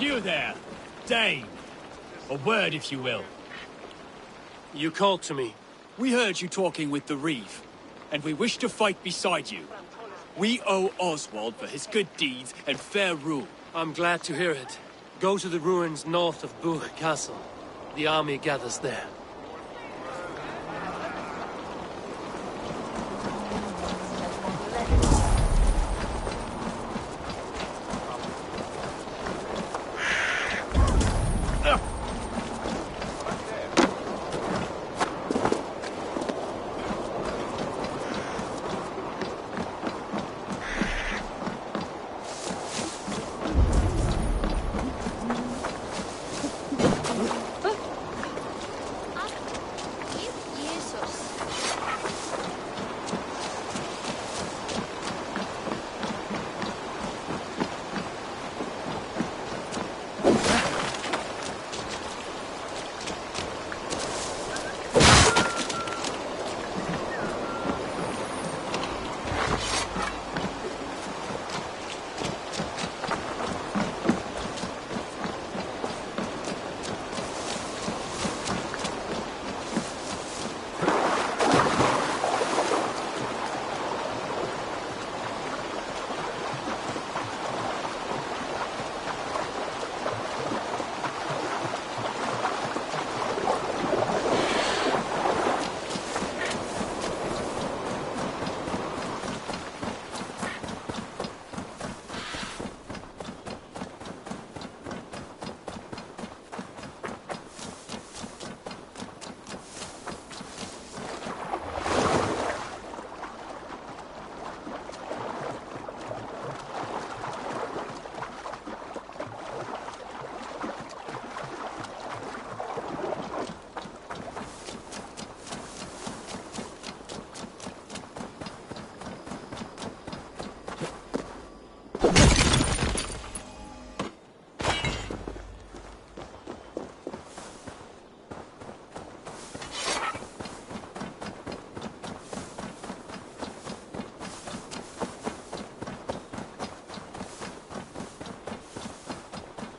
You there, Dane. A word, if you will. You called to me. We heard you talking with the Reeve, and we wish to fight beside you. We owe Oswald for his good deeds and fair rule. I'm glad to hear it. Go to the ruins north of Buch Castle. The army gathers there.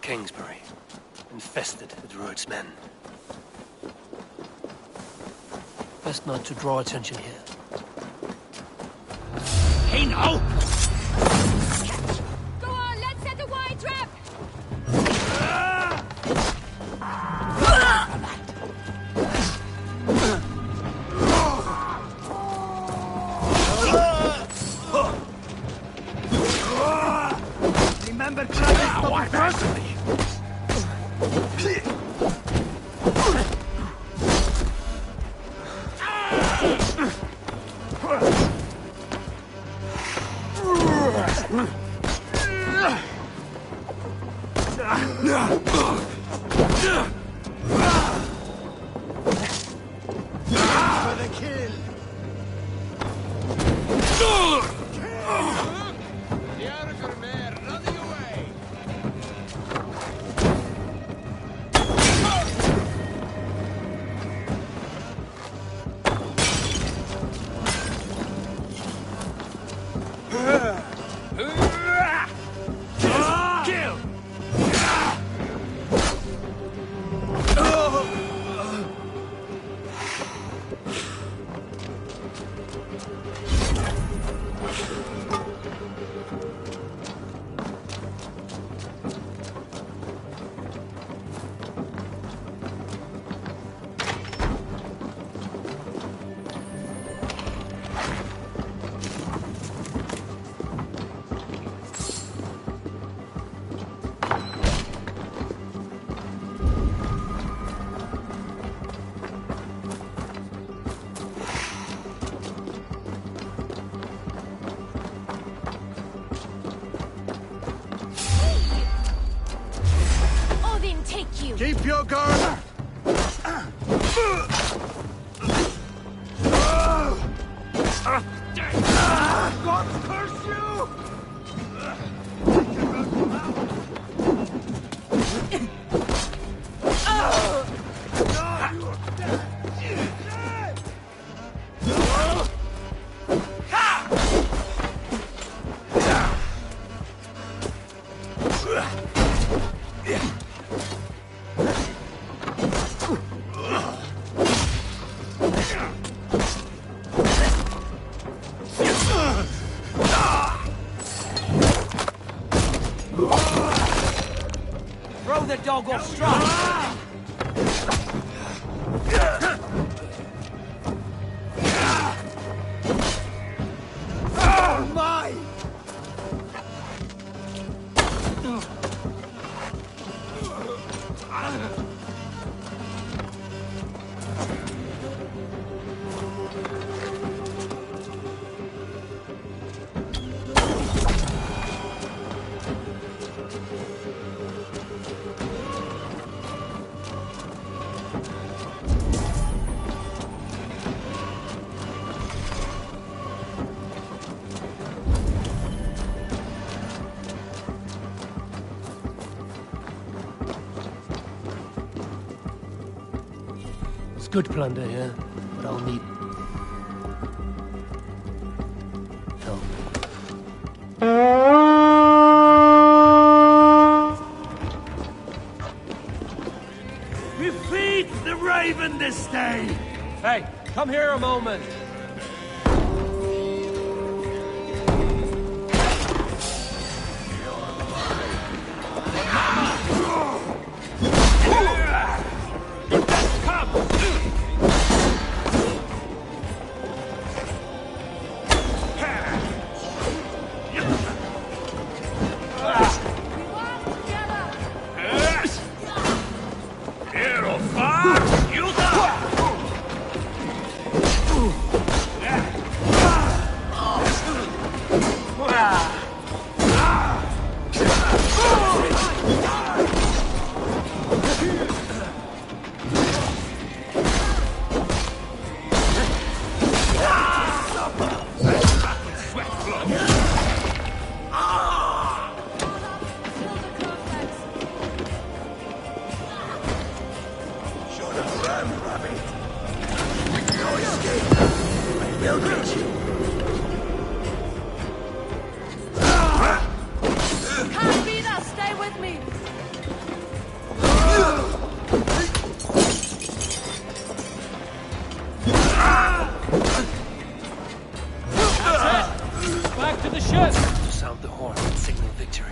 Kingsbury, infested with Druid's men. Best not to draw attention here. Hey now! Go on, let's set a wide trap! Remember Travis, not personally. Keep your guard! God curse you! Throw the dog off strong! Oh, my! It's good plunder here, but I'll need help. We feed the raven this day! Hey, come here a moment. Can't beat us. Stay with me. Back to the ship! Sound the horn and signal victory.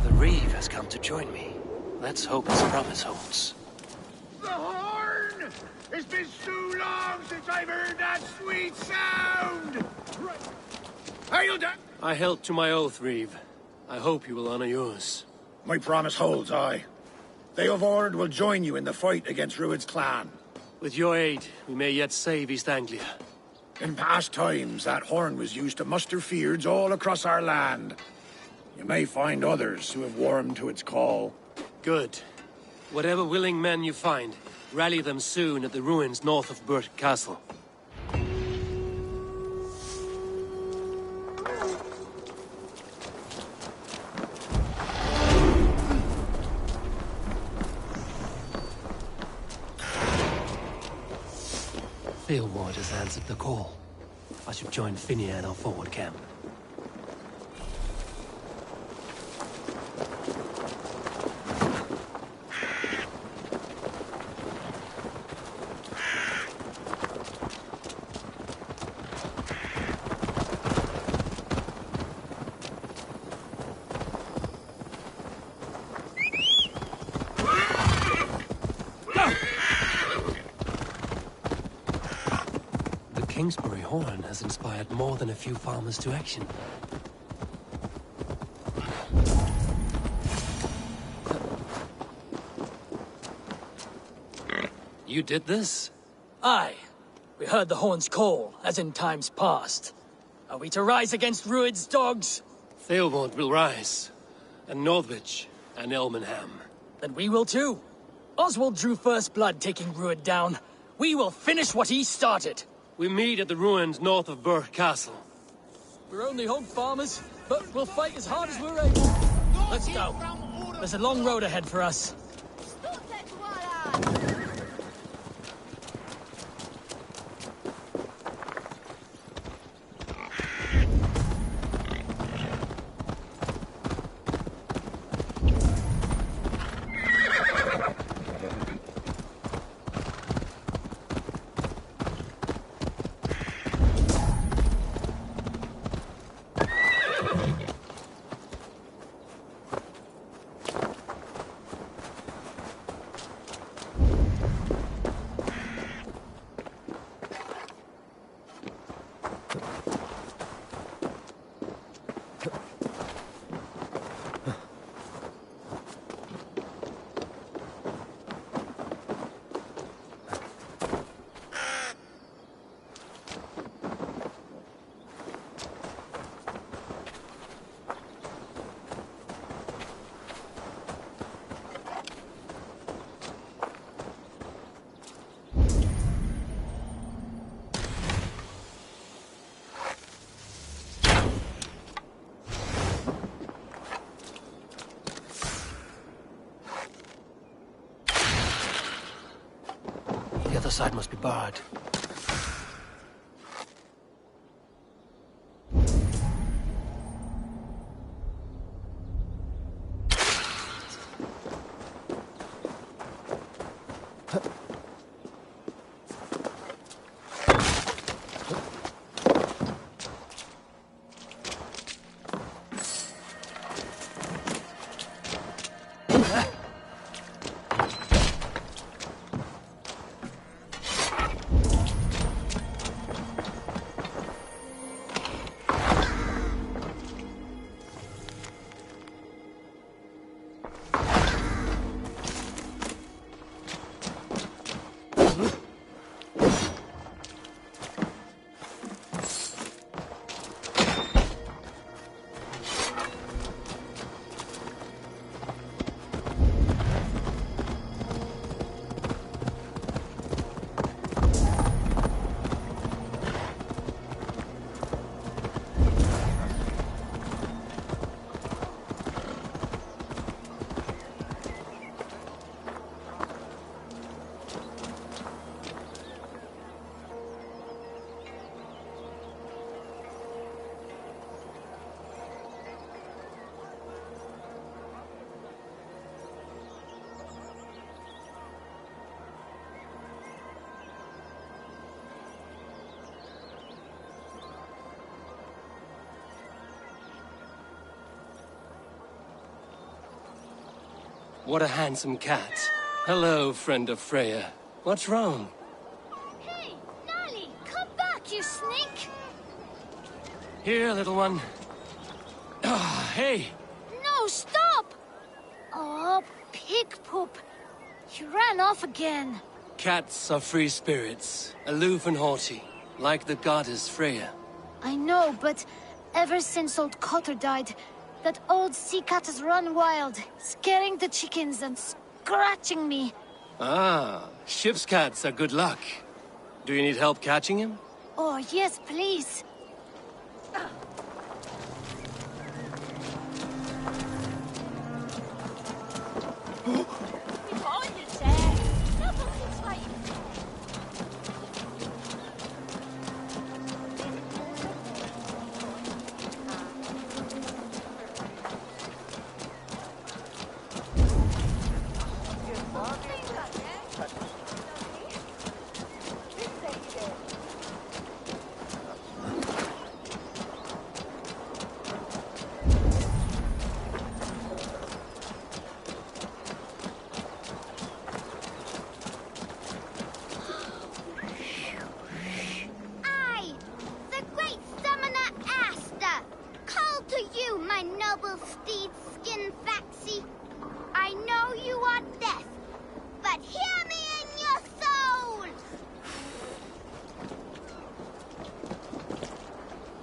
The Reeve has come to join me. Let's hope his promise holds. The horn! It's been so long since I've heard that sweet sound! Are you done? I held to my oath, Reeve. I hope you will honor yours. My promise holds, aye. They of Ord will join you in the fight against Rued's clan. With your aid, we may yet save East Anglia. In past times, that horn was used to muster fyrds all across our land. You may find others who have warmed to its call. Good. Whatever willing men you find, rally them soon at the ruins north of Burt Castle. Theelward has answered the call. I should join Finney at our forward camp. Kingsbury horn has inspired more than a few farmers to action. You did this? Aye. We heard the horn's call, as in times past. Are we to rise against Rued's dogs? Theelward will rise, and Northwich, and Elmenham. Then we will too. Oswald drew first blood taking Rued down. We will finish what he started. We meet at the ruins north of Burke Castle. We're only hog farmers, but we'll fight as hard as we're able. Let's go. There's a long road ahead for us. The other side must be barred. What a handsome cat. Hello, friend of Freya. What's wrong? Hey, Nally, come back, you sneak! Here, little one. Ah, hey! No, stop! Oh, pig poop. You ran off again. Cats are free spirits, aloof and haughty, like the goddess Freya. I know, but ever since old Cotter died, that old sea cat has run wild, scaring the chickens and scratching me. Ah, ship's cats are good luck. Do you need help catching him? Oh, yes, please.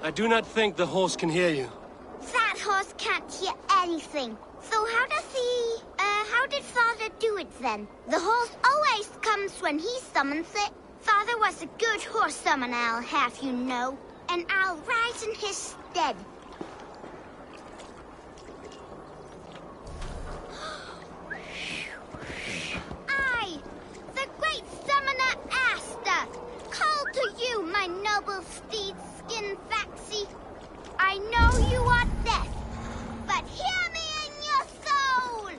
I do not think the horse can hear you. That horse can't hear anything. So how did Father do it then? The horse always comes when he summons it. Father was a good horse summoner, I'll have you know. And I'll ride in his stead. I, the great summoner Asta, call to you, my noble steed, Skin Faxi. I know you are deaf, but hear me in your soul!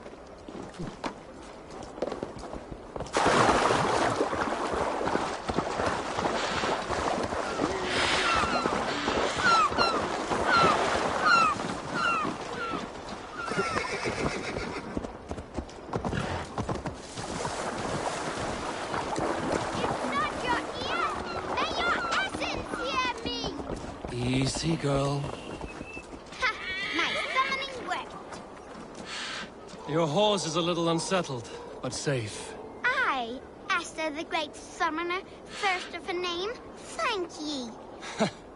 It's not your ears, may your essence hear me! Easy, girl. Ha! My summoning worked. Your horse is a little unsettled, but safe. I, Asta the Great Summoner, first of a name, thank ye.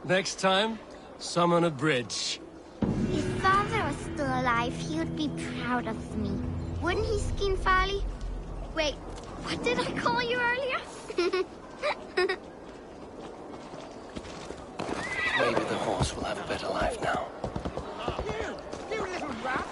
Next time, summon a bridge. If Father was still alive, he would be proud of me. Wouldn't he, Skin Farley? Wait, what did I call you earlier? Maybe the horse will have a better life now. You little rat!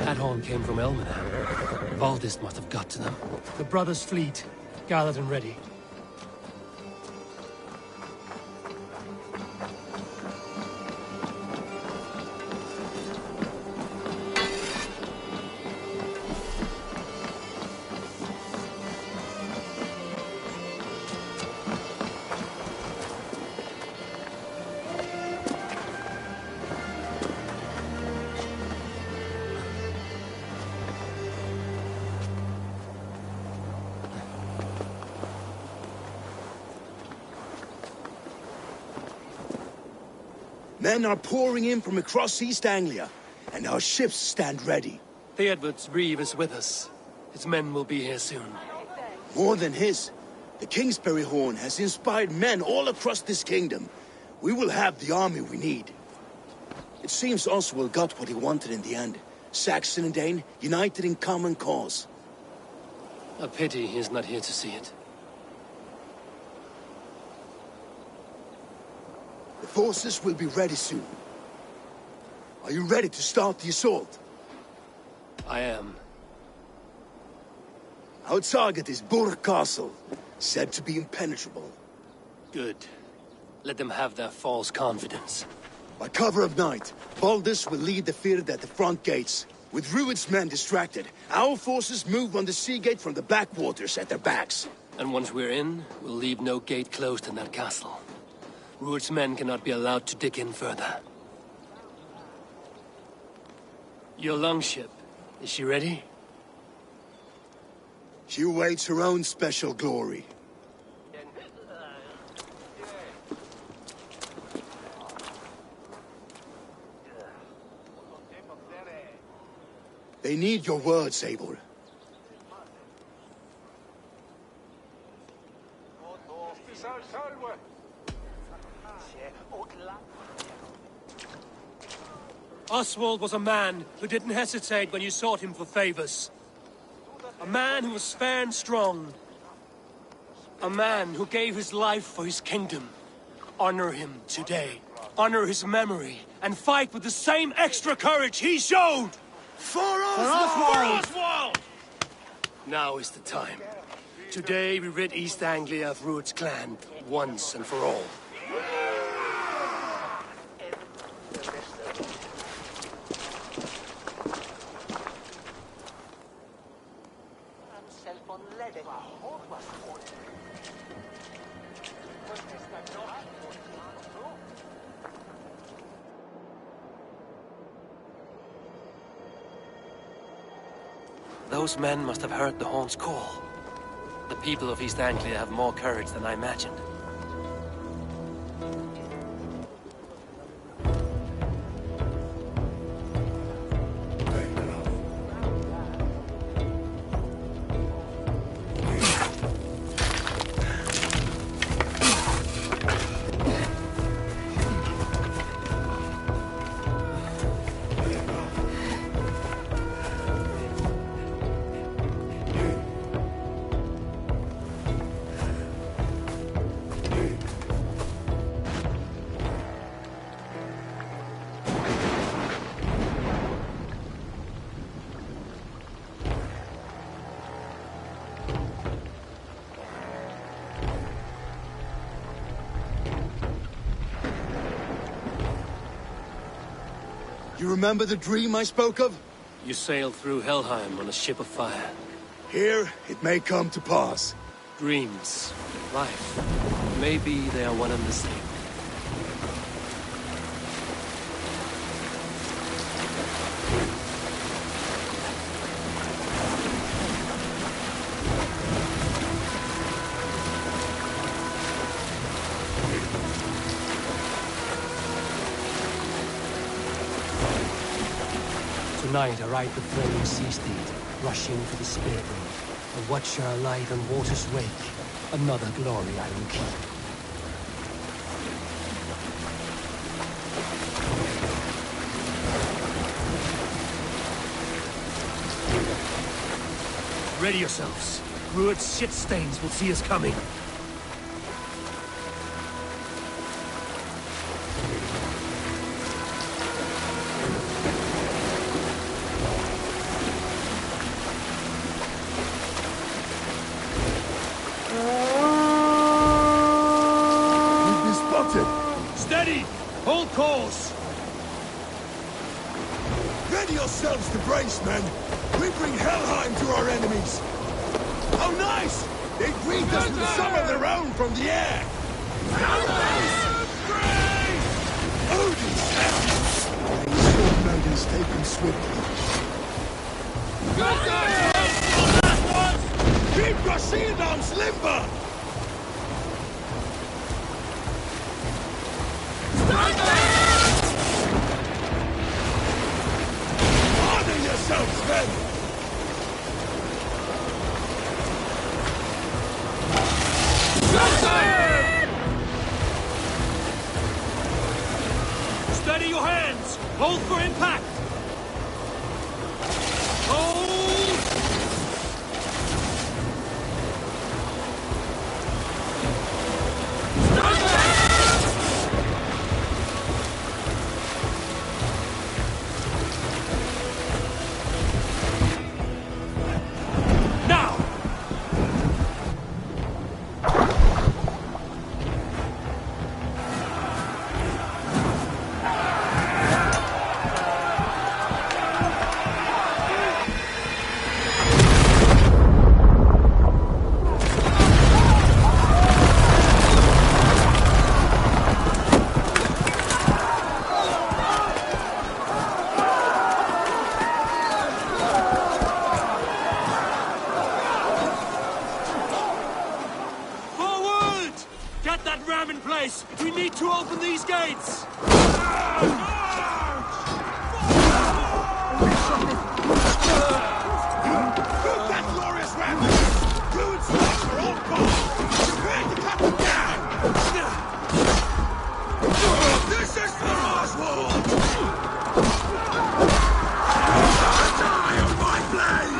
That horn came from Elmenham. Valdis must have got to them. The brothers' fleet, gathered and ready. Men are pouring in from across East Anglia, and our ships stand ready. Theodward's reeve is with us. His men will be here soon. More than his, the Kingsbury Horn has inspired men all across this kingdom. We will have the army we need. It seems Oswald got what he wanted in the end. Saxon and Dane, united in common cause. A pity he's not here to see it. The forces will be ready soon. Are you ready to start the assault? I am. Our target is Burg Castle, said to be impenetrable. Good. Let them have their false confidence. By cover of night, Baldus will lead the field at the front gates. With Rued's men distracted, our forces move on the sea gate from the backwaters at their backs. And once we're in, we'll leave no gate closed in that castle. Rued's men cannot be allowed to dig in further. Your longship, is she ready? She awaits her own special glory. They need your words, Eivor. Oswald was a man who didn't hesitate when you sought him for favors. A man who was fair and strong. A man who gave his life for his kingdom. Honor him today. Honor his memory. And fight with the same extra courage he showed! For Oswald! For Oswald! Now is the time. Today we rid East Anglia of Rued's clan, once and for all. Those men must have heard the horn's call. The people of East Anglia have more courage than I imagined. You remember the dream I spoke of? You sailed through Helheim on a ship of fire. Here, it may come to pass. Dreams, life, maybe they are one and the same. Tonight I ride the flaming sea steed, rushing for the spirit road. A watcher alight on water's wake. Another glory I will keep. Ready yourselves. Rued's shit stains will see us coming. Steady! Hold course! Ready yourselves to brace, men! We bring Helheim to our enemies! How nice! They greet us with a song of their own from the air! Odin's hand! These sword maidens take them swiftly. Keep your shield arms limber! Honor yourselves, men! Steady your hands! Hold for impact! Hold! Now! Forward! Get that ram in place! We need to open these gates! Look that glorious rampage! Ruined swords for old Bob! Prepare to cut them down! This is for Oswald! Die on my blade!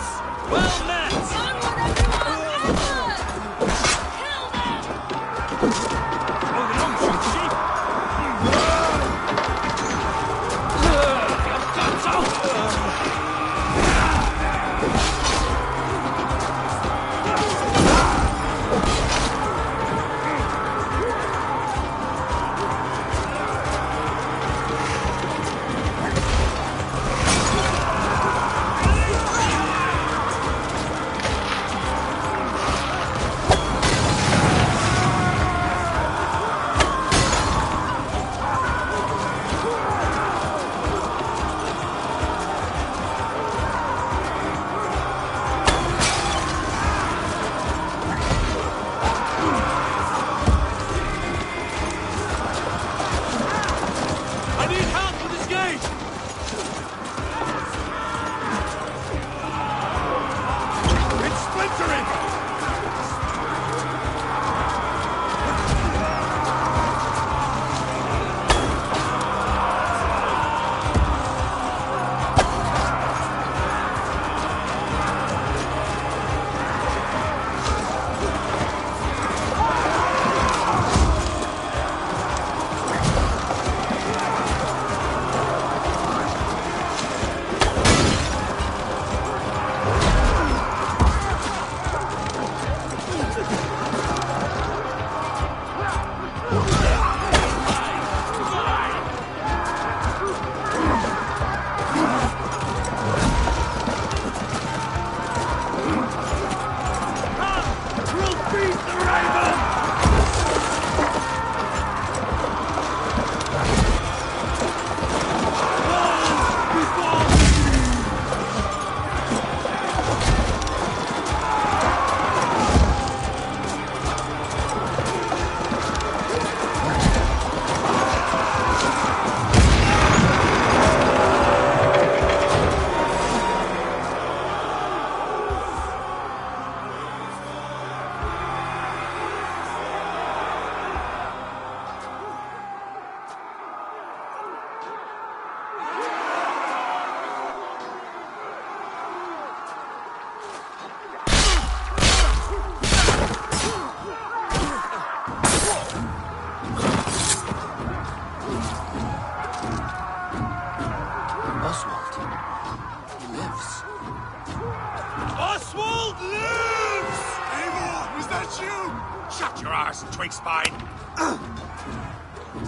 Yes! Well met! Onward, everyone! Onward! Kill them! Moving on, shoot sheep! Your guts out! I need help with this gate! It's splintering! Oswald. He lives. Oswald lives! Eivor, was that you? Shut your arse, twig spine!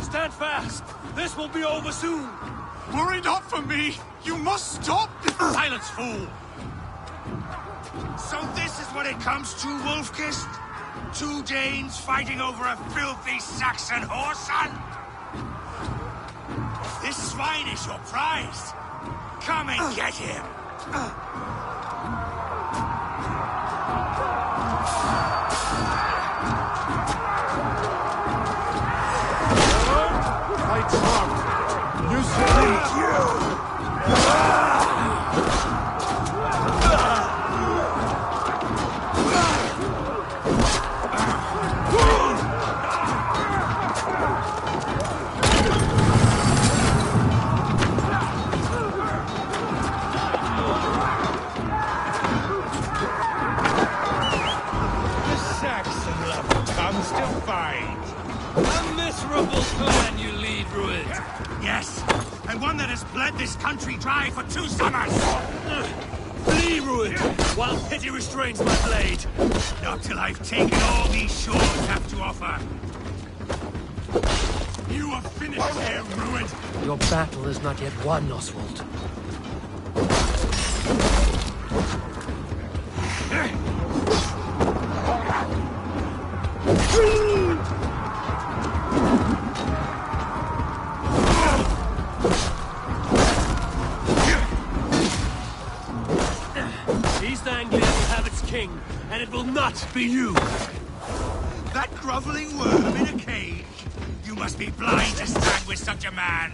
Stand fast! This will be over soon! Worry not for me! You must stop! Silence, fool! So this is what it comes to, Wolf-Kissed? Two Danes fighting over a filthy Saxon whoreson? This swine is your prize! Come and get him! I talked. You speak, you! The Saxon lover comes to fight! A miserable clan you lead, Rued. Yes, and one that has bled this country dry for 2 summers! Flee, Rued, while pity restrains my blade. Not till I've taken all these shores have to offer. You are finished here, Rued! Your battle is not yet won, Oswald. East Anglia will have its king, and it will not be you. That groveling worm in a cage? You must be blind to stand with such a man!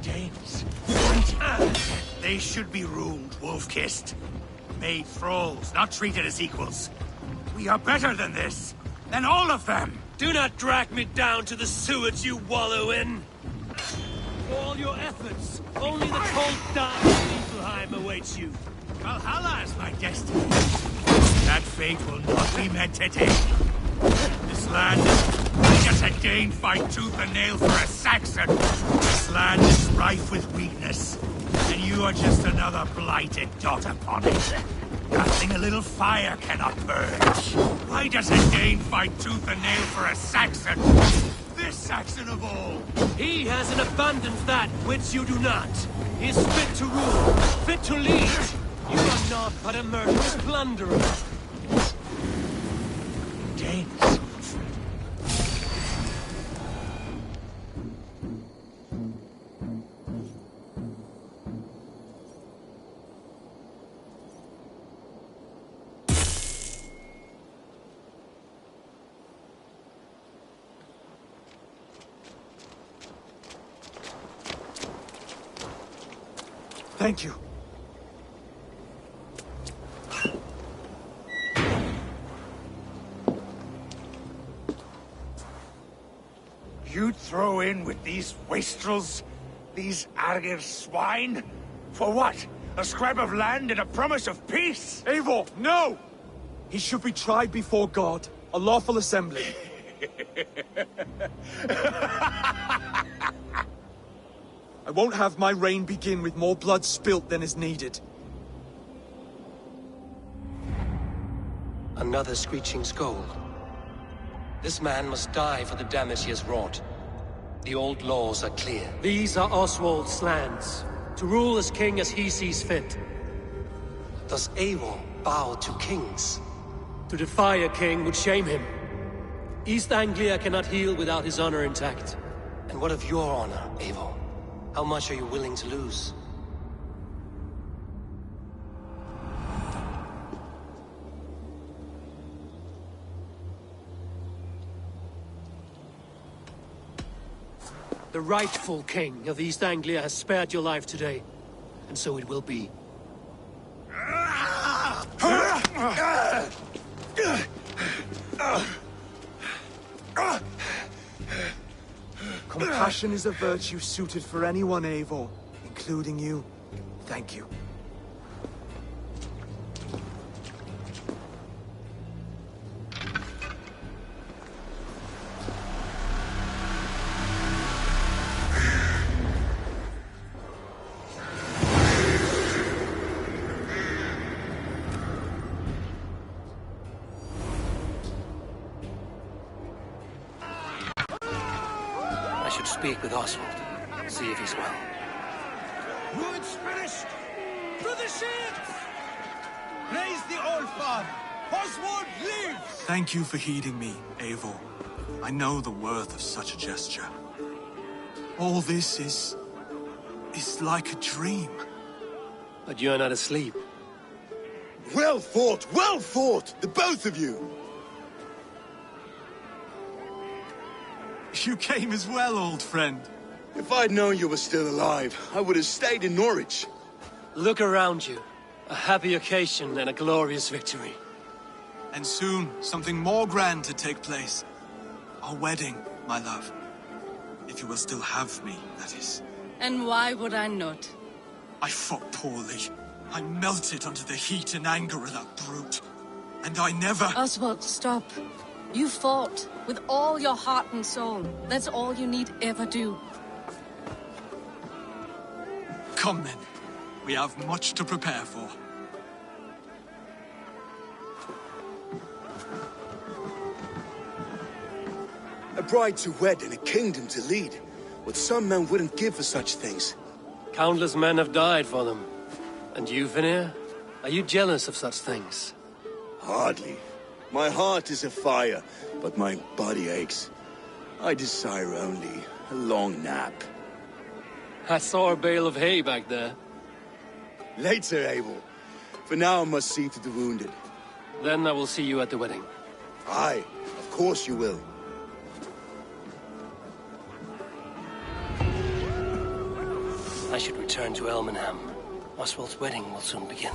Danes, they should be ruined, wolf-kissed. Made thralls, not treated as equals. We are better than this, than all of them! Do not drag me down to the sewage you wallow in. For all your efforts, only the cold dark of Niflheim awaits awaits you. Valhalla is my destiny. That fate will not be met today. This land, I just a Dane fight tooth and nail for a Saxon. This land is rife with weakness, and you are just another blighted dot upon it. Nothing a little fire cannot purge. Why does a Dane fight tooth and nail for a Saxon? This Saxon of all! He has in abundance that which you do not. He is fit to rule, fit to lead. You are not but a murderous plunderer. Danes. Thank you. You'd throw in with these wastrels? These Argir swine? For what? A scrap of land and a promise of peace? Eivor, no! He should be tried before God, a lawful assembly. I won't have my reign begin with more blood spilt than is needed. Another screeching scold. This man must die for the damage he has wrought. The old laws are clear. These are Oswald's lands, to rule as king as he sees fit. Does Eivor bow to kings? To defy a king would shame him. East Anglia cannot heal without his honor intact. And what of your honor, Eivor? How much are you willing to lose? The rightful king of East Anglia has spared your life today, and so it will be. Compassion is a virtue suited for anyone, Eivor, including you. Thank you. I should speak with Oswald, see if he's well. Wood's finished! To the ships! Praise the Old Father! Oswald lives! Thank you for heeding me, Eivor. I know the worth of such a gesture. All this is like a dream. But you're not asleep. Well fought, the both of you! You came as well, old friend. If I'd known you were still alive, I would have stayed in Norwich. Look around you. A happy occasion and a glorious victory. And soon, something more grand to take place. Our wedding, my love. If you will still have me, that is. And why would I not? I fought poorly. I melted under the heat and anger of that brute. And I never... Oswald, stop. You fought with all your heart and soul. That's all you need ever do. Come then. We have much to prepare for. A bride to wed and a kingdom to lead. What some men wouldn't give for such things. Countless men have died for them. And you, Vanir? Are you jealous of such things? Hardly. My heart is afire, but my body aches. I desire only a long nap. I saw a bale of hay back there. Later, Abel. For now, I must see to the wounded. Then I will see you at the wedding. Aye, of course you will. I should return to Elmenham. Oswald's wedding will soon begin.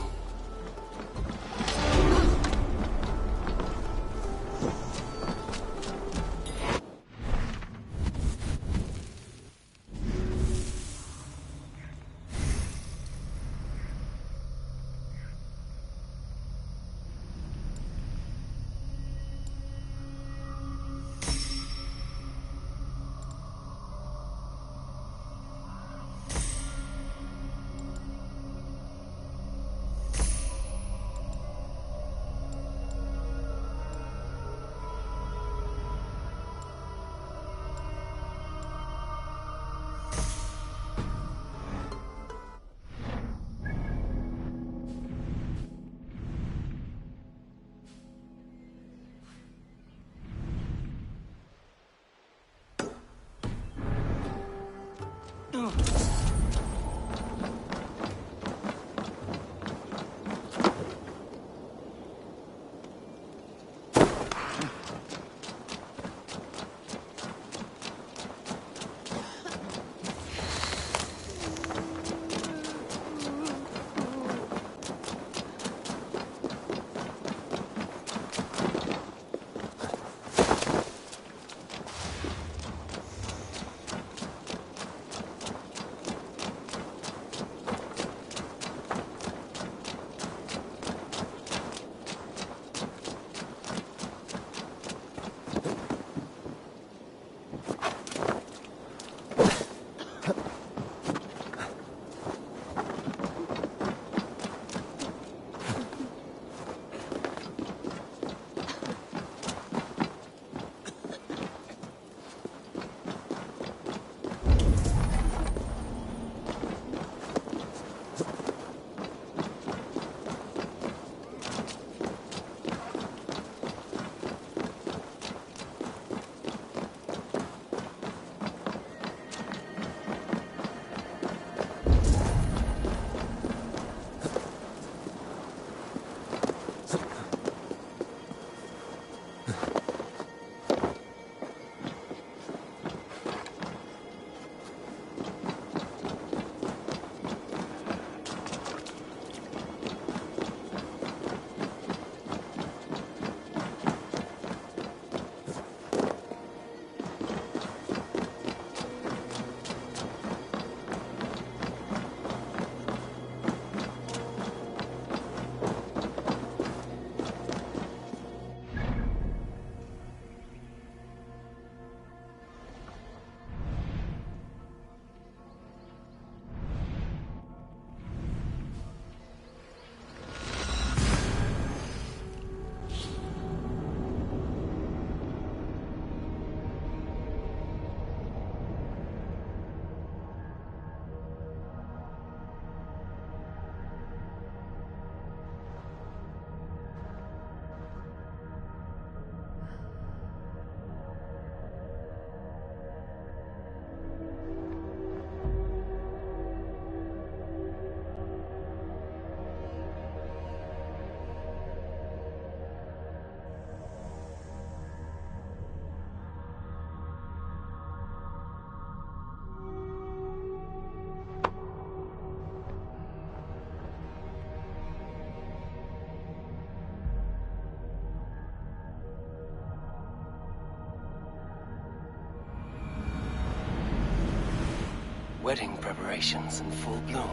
Wedding preparations in full bloom.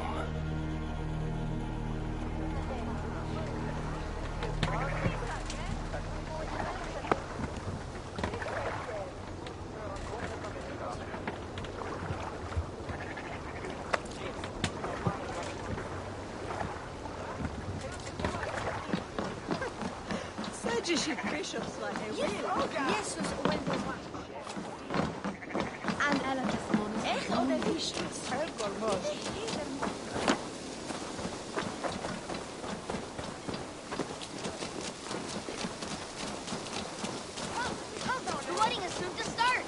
The wedding is soon to start.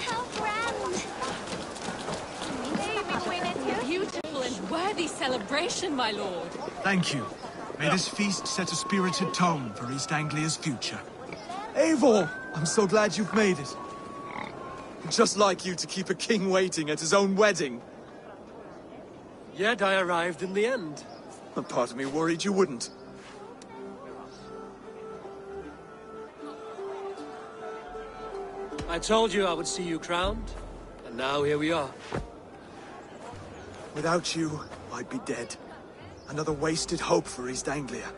How grand. Beautiful and worthy celebration, my lord. Thank you. May this feast set a spirited tone for East Anglia's future. Eivor! I'm so glad you've made it. Just like you to keep a king waiting at his own wedding. Yet I arrived in the end. A part of me worried you wouldn't. I told you I would see you crowned, and now here we are. Without you, I'd be dead. Another wasted hope for East Anglia.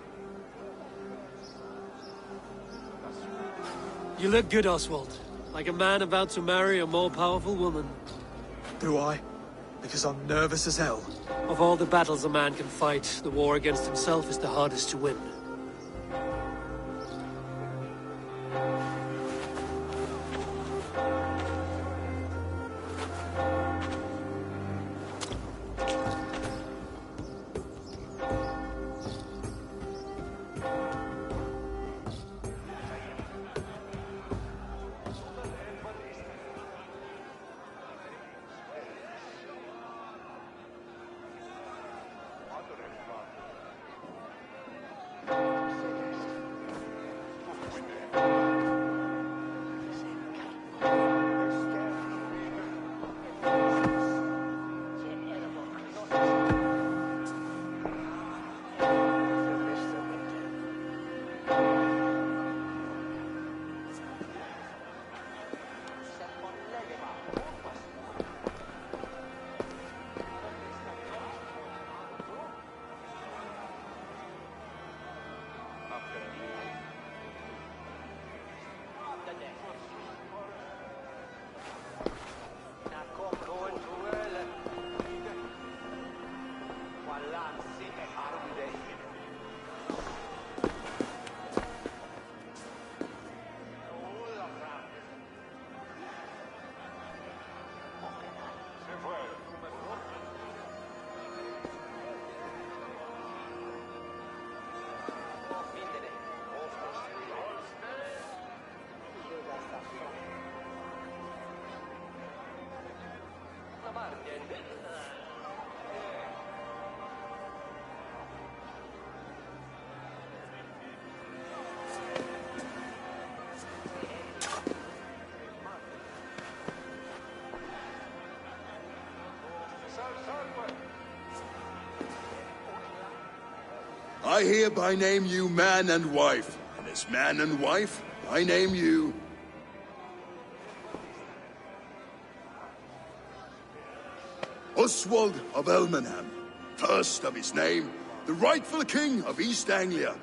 You look good, Oswald. Like a man about to marry a more powerful woman. Do I? Because I'm nervous as hell. Of all the battles a man can fight, the war against himself is the hardest to win. I hereby name you man and wife. And as man and wife, I name you... Oswald of Elmenham, first of his name, the rightful king of East Anglia,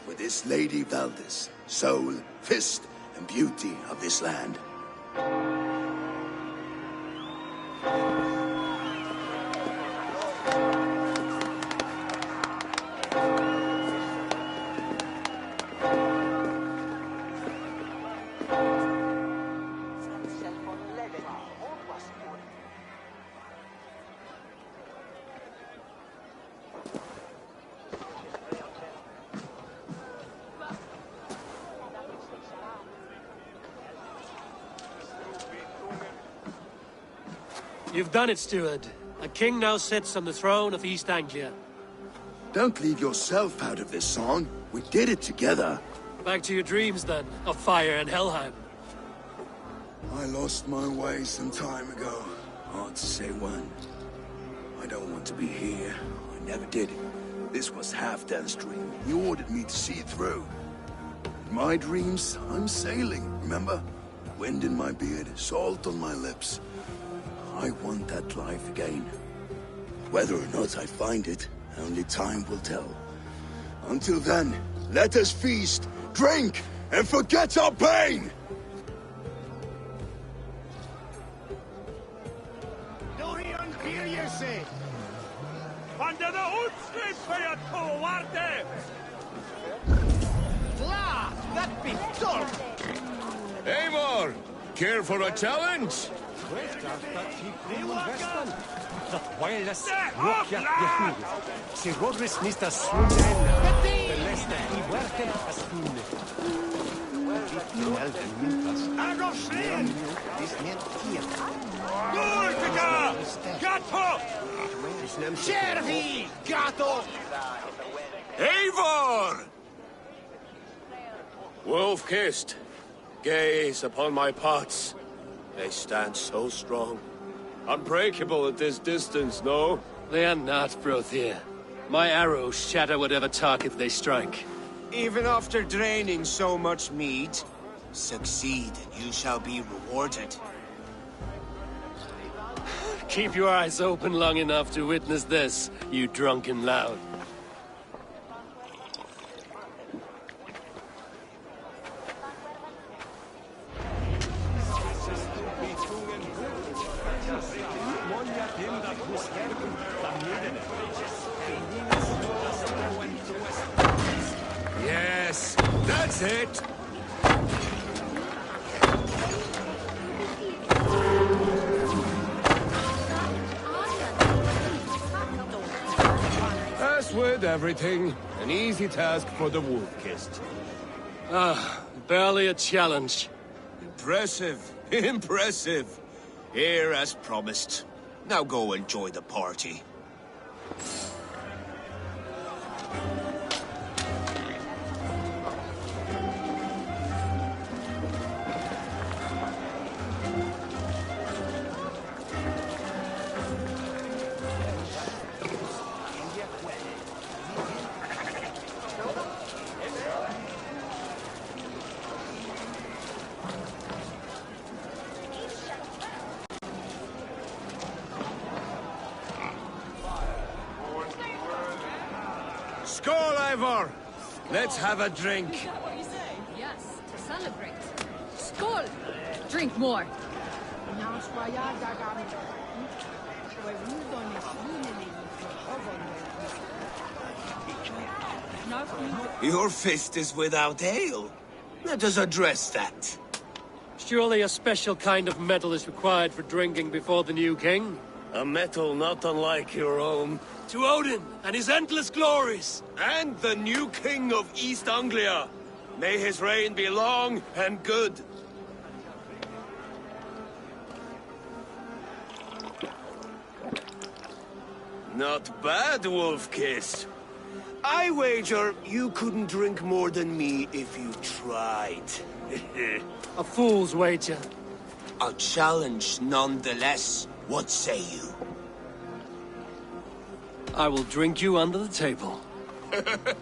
with this Lady Valdis, soul, fist, and beauty of this land. You've done it, steward. A king now sits on the throne of East Anglia. Don't leave yourself out of this song. We did it together. Back to your dreams, then, of fire and Helheim. I lost my way some time ago. Hard to say when. I don't want to be here. I never did. This was Halfdan's dream. He ordered me to see it through. In my dreams, I'm sailing, remember? Wind in my beard, salt on my lips. I want that life again. Whether or not I find it, only time will tell. Until then, let us feast, drink, and forget our pain! Under the Utskip for your coward! That be dog! Eivor, care for a challenge? Cervi, gatto! Eivor! Wolf-kissed, gaze upon my pots. They stand so strong. Unbreakable at this distance, no? They are not, Brothier. My arrows shatter whatever target they strike. Even after draining so much mead, succeed and you shall be rewarded. Keep your eyes open long enough to witness this, you drunken lout. Yes, that's it! As with everything, an easy task for the wolf-kissed. Barely a challenge. Impressive, impressive. Here as promised. Now go enjoy the party. Skål, Eivor! Let's have a drink. Yes, to celebrate. Skål! Drink more. Your fist is without ale. Let us address that. Surely a special kind of metal is required for drinking before the new king? A metal not unlike your own. To Odin and his endless glories! And the new king of East Anglia. May his reign be long and good. Not bad, Wolf-Kiss. I wager you couldn't drink more than me if you tried. A fool's wager. A challenge nonetheless. What say you? I will drink you under the table.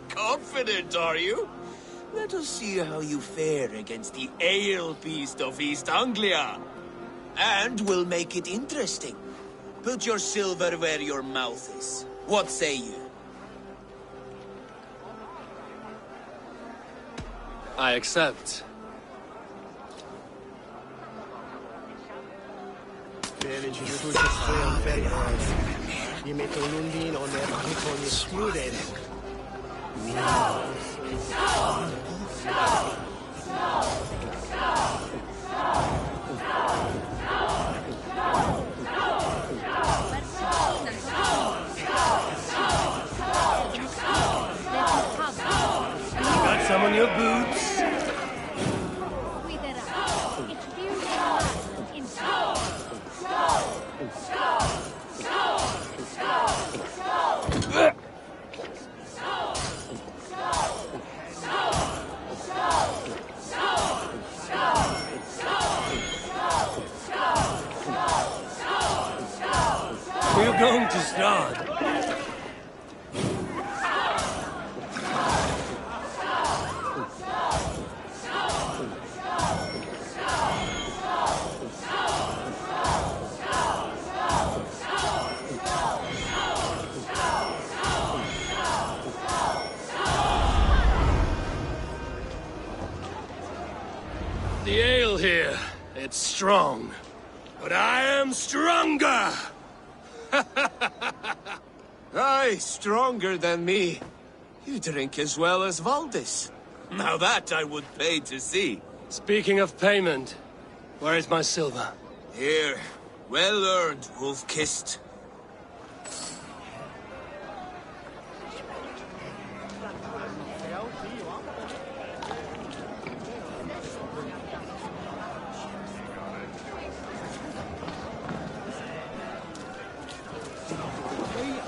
Confident, are you? Let us see how you fare against the ale beast of East Anglia. And we'll make it interesting. Put your silver where your mouth is. What say you? I accept. Gli metto un undino nel buco di escludere. Got some on your boots? We're going to start. The ale here, it's strong. But I am stronger! Aye, stronger than me. You drink as well as Valdis. Now that I would pay to see. Speaking of payment, where is my silver? Here, well earned, wolf-kissed.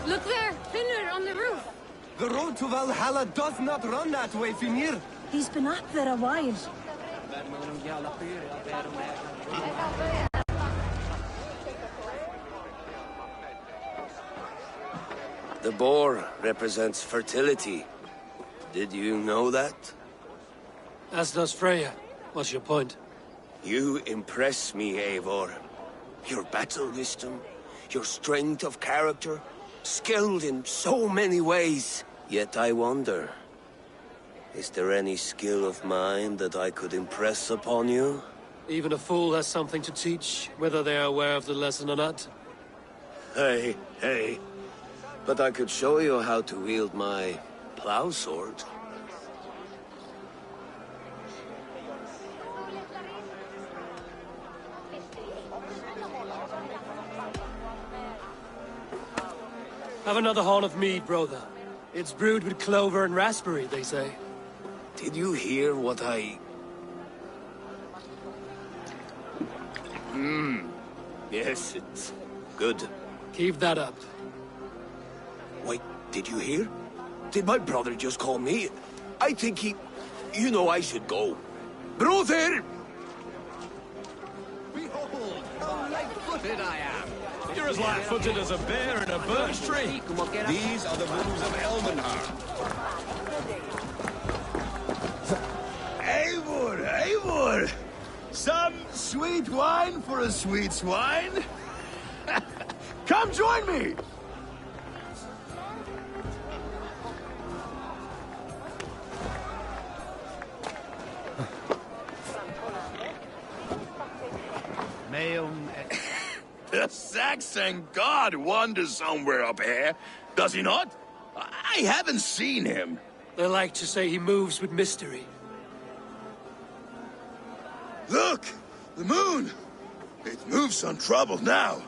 Look there! Finner on the roof! The road to Valhalla does not run that way, Finir. He's been up there a while. The boar represents fertility. Did you know that? As does Freya. What's your point? You impress me, Eivor. Your battle wisdom, your strength of character, skilled in so many ways. Yet I wonder, is there any skill of mine that I could impress upon you? Even a fool has something to teach, whether they are aware of the lesson or not. Hey. But I could show you how to wield my plow sword. Have another horn of mead, brother. It's brewed with clover and raspberry, they say. Did you hear what I... Yes, it's good. Keep that up. Wait, did you hear? Did my brother just call me? I think he... You know I should go. Brother! Behold, how light-footed I am. You're as light-footed as a bear in a birch tree. These are the moves of Elvenhar. Eivor! Some sweet wine for a sweet swine? Come join me! The Saxon god wanders somewhere up here, does he not? I haven't seen him. They like to say he moves with mystery. Look! The moon! It moves untroubled now.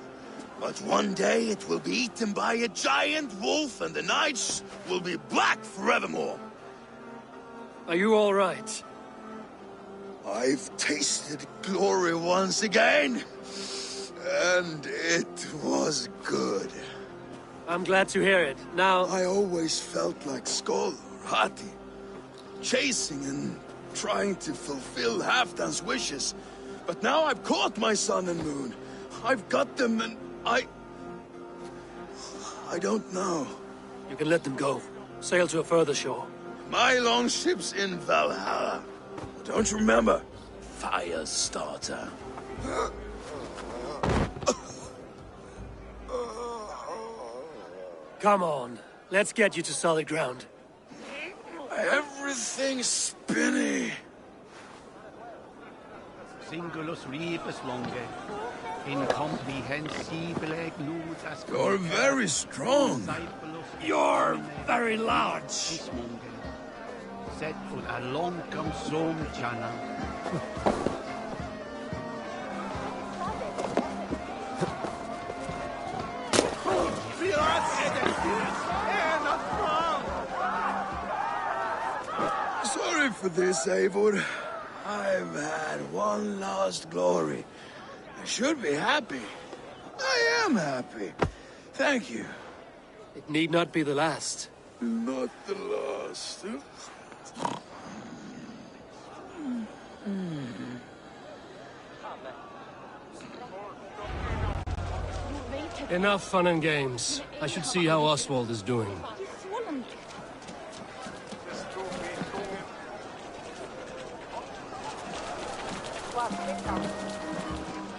But one day it will be eaten by a giant wolf and the nights will be black forevermore. Are you all right? I've tasted glory once again. And it was good. I'm glad to hear it. Now... I always felt like Skoll or Hati. Chasing and trying to fulfill Halfdan's wishes. But now I've caught my sun and moon. I've got them and I don't know. You can let them go. Sail to a further shore. My longship's in Valhalla. Don't you remember? Fire starter. Come on, let's get you to solid ground. Everything's spinny. Singulus rebus longe. Incomprehensibile gnus as You're very strong. You're very large. Set ut a longum som jana. Sorry for this, Eivor. I've had one last glory. I should be happy. I am happy. Thank you. It need not be the last. Not the last. Enough fun and games. I should see how Oswald is doing.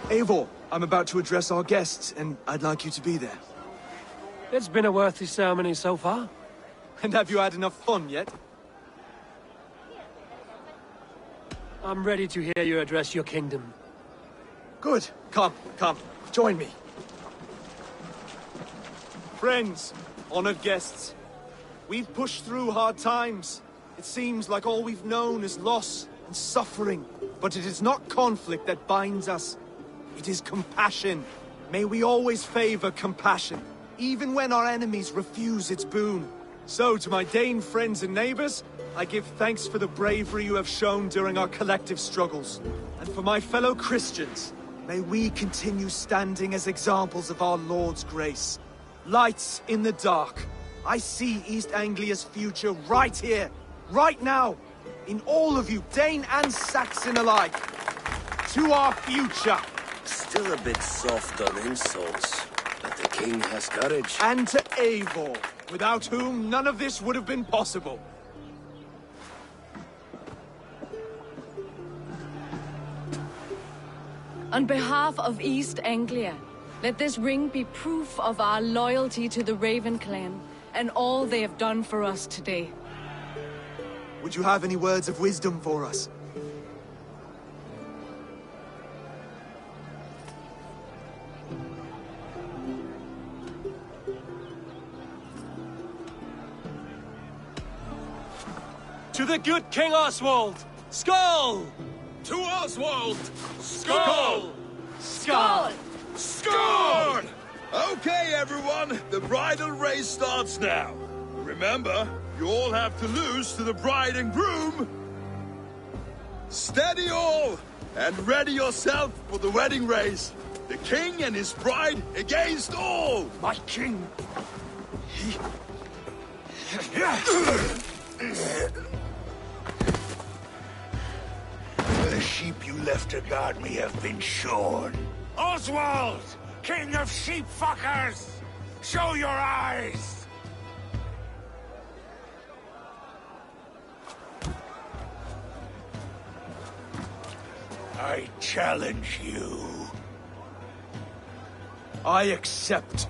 Eivor, I'm about to address our guests, and I'd like you to be there. It's been a worthy ceremony so far. And have you had enough fun yet? I'm ready to hear you address your kingdom. Good. Come, join me. Friends, honored guests, we've pushed through hard times. It seems like all we've known is loss and suffering. But it is not conflict that binds us. It is compassion. May we always favor compassion, even when our enemies refuse its boon. So, to my Dane friends and neighbors, I give thanks for the bravery you have shown during our collective struggles. And for my fellow Christians, may we continue standing as examples of our Lord's grace. Lights in the dark. I see East Anglia's future right here, right now, in all of you, Dane and Saxon alike. To our future. Still a bit soft on insults, but the king has courage. And to Eivor, without whom none of this would have been possible. On behalf of East Anglia, let this ring be proof of our loyalty to the Raven clan and all they have done for us today. Would you have any words of wisdom for us? To the good King Oswald! Skull! To Oswald! Skull! Skull! Score! Okay, everyone, the bridal race starts now. Remember, you all have to lose to the bride and groom. Steady all, and ready yourself for the wedding race. The king and his bride against all. My king. The sheep you left to guard me have been shorn. Oswald! King of sheep fuckers! Show your eyes! I challenge you. I accept.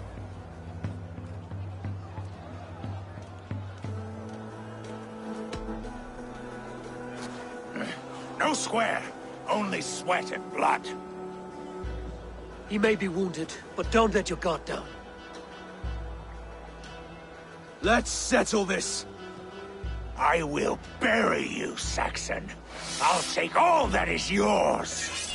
No square, only sweat and blood. He may be wounded, but don't let your guard down. Let's settle this. I will bury you, Saxon. I'll take all that is yours.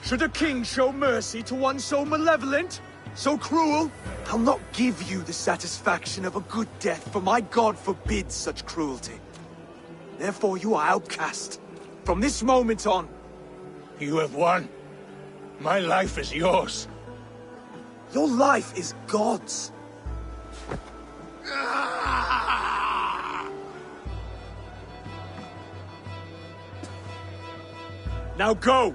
Should a king show mercy to one so malevolent? So cruel? I'll not give you the satisfaction of a good death, for my god forbids such cruelty. Therefore you are outcast. From this moment on. You have won. My life is yours. Your life is God's. Now go!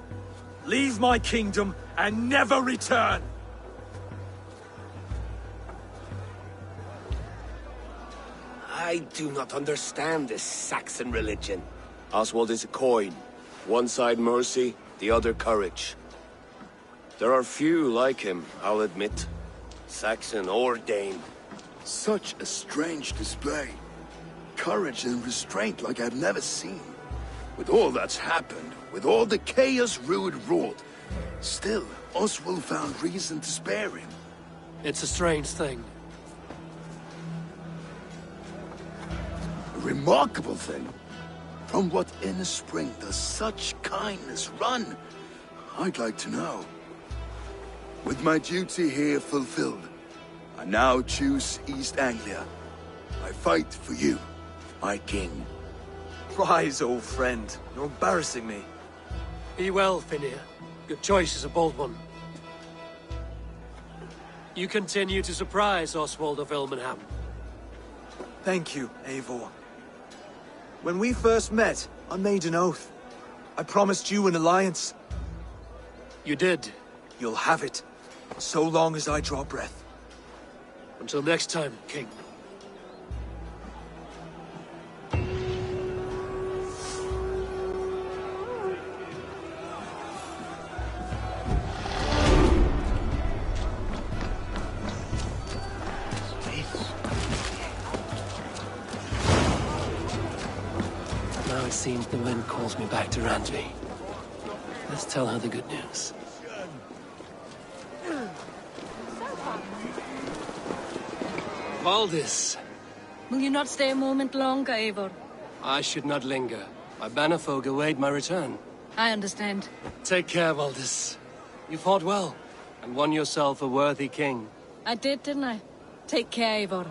Leave my kingdom and never return! I do not understand this Saxon religion. Oswald is a coin. One side mercy, the other courage. There are few like him, I'll admit. Saxon or Dane. Such a strange display. Courage and restraint like I've never seen. With all that's happened, with all the chaos Rued wrought, still, Oswald found reason to spare him. It's a strange thing. A remarkable thing. From what inner spring does such kindness run? I'd like to know. With my duty here fulfilled, I now choose East Anglia. I fight for you, my king. Rise, old friend. You're embarrassing me. Be well, Finnir. Your choice is a bold one. You continue to surprise Oswald of Ilmenham. Thank you, Eivor. When we first met, I made an oath. I promised you an alliance. You did. You'll have it, so long as I draw breath. Until next time, King. Now it seems the wind calls me back to Randvi. Let's tell her the good news. Valdis. Will you not stay a moment longer, Eivor? I should not linger. My bannerfolk await my return. I understand. Take care, Valdis. You fought well, and won yourself a worthy king. I did, didn't I? Take care, Eivor.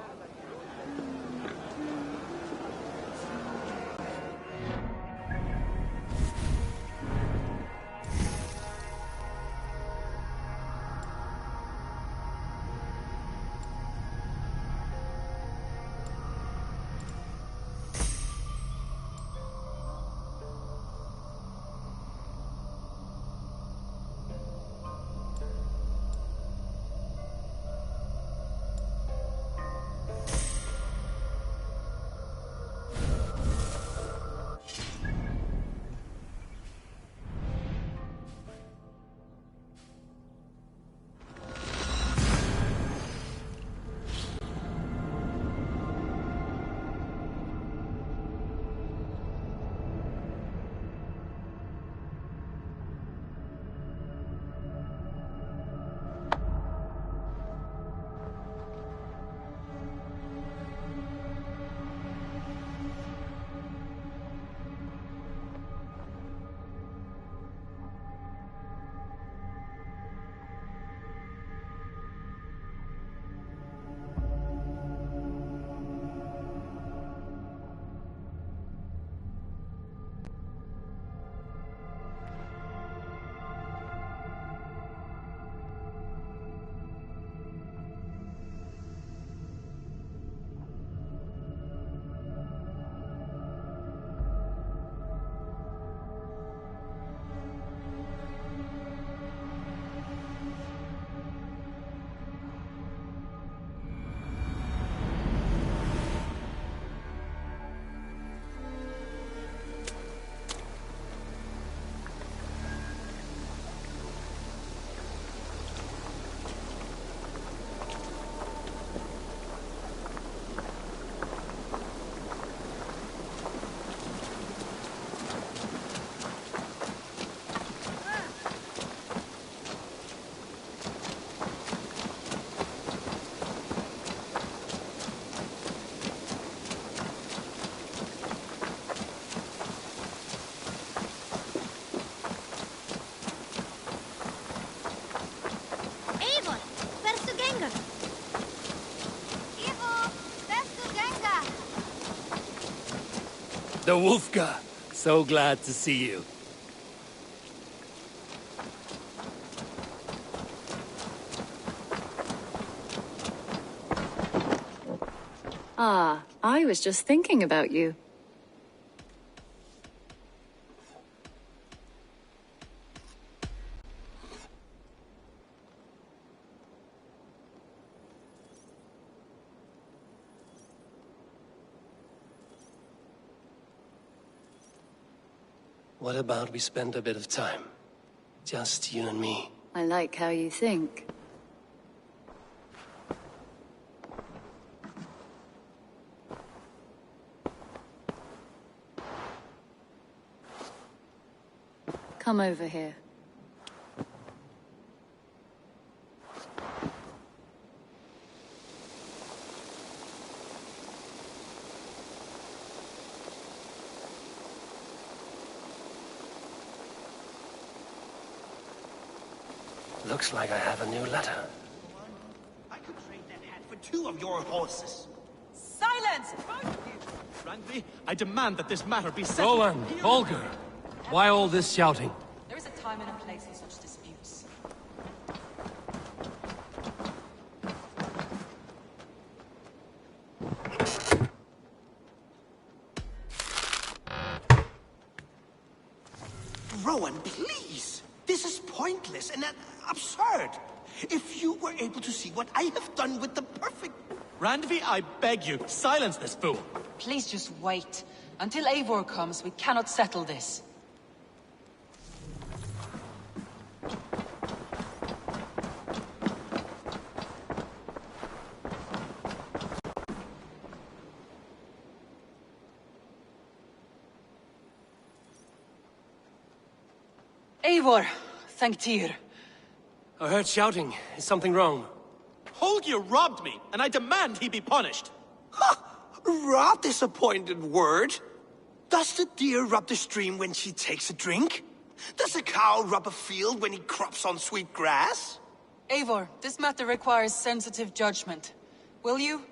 The Wolfga. So glad to see you. Ah, I was just thinking about you. What about we spend a bit of time? Just you and me. I like how you think. Come over here. Looks like I have a new letter. I could trade that hat for 2 of your horses. Silence! Randvi, I demand that this matter be settled. Rowan, Holger, why all this shouting? There is a time and a place for such disputes. Rowan, please! This is pointless and absurd. If you were able to see what I have done with the perfect... Randvi, I beg you, silence this fool. Please just wait. Until Eivor comes, we cannot settle this. Eivor, thank Tyr. I heard shouting. Is something wrong? Holger robbed me, and I demand he be punished. Raw disappointed word. Does the deer rub the stream when she takes a drink? Does a cow rub a field when he crops on sweet grass? Eivor, this matter requires sensitive judgment. Will you?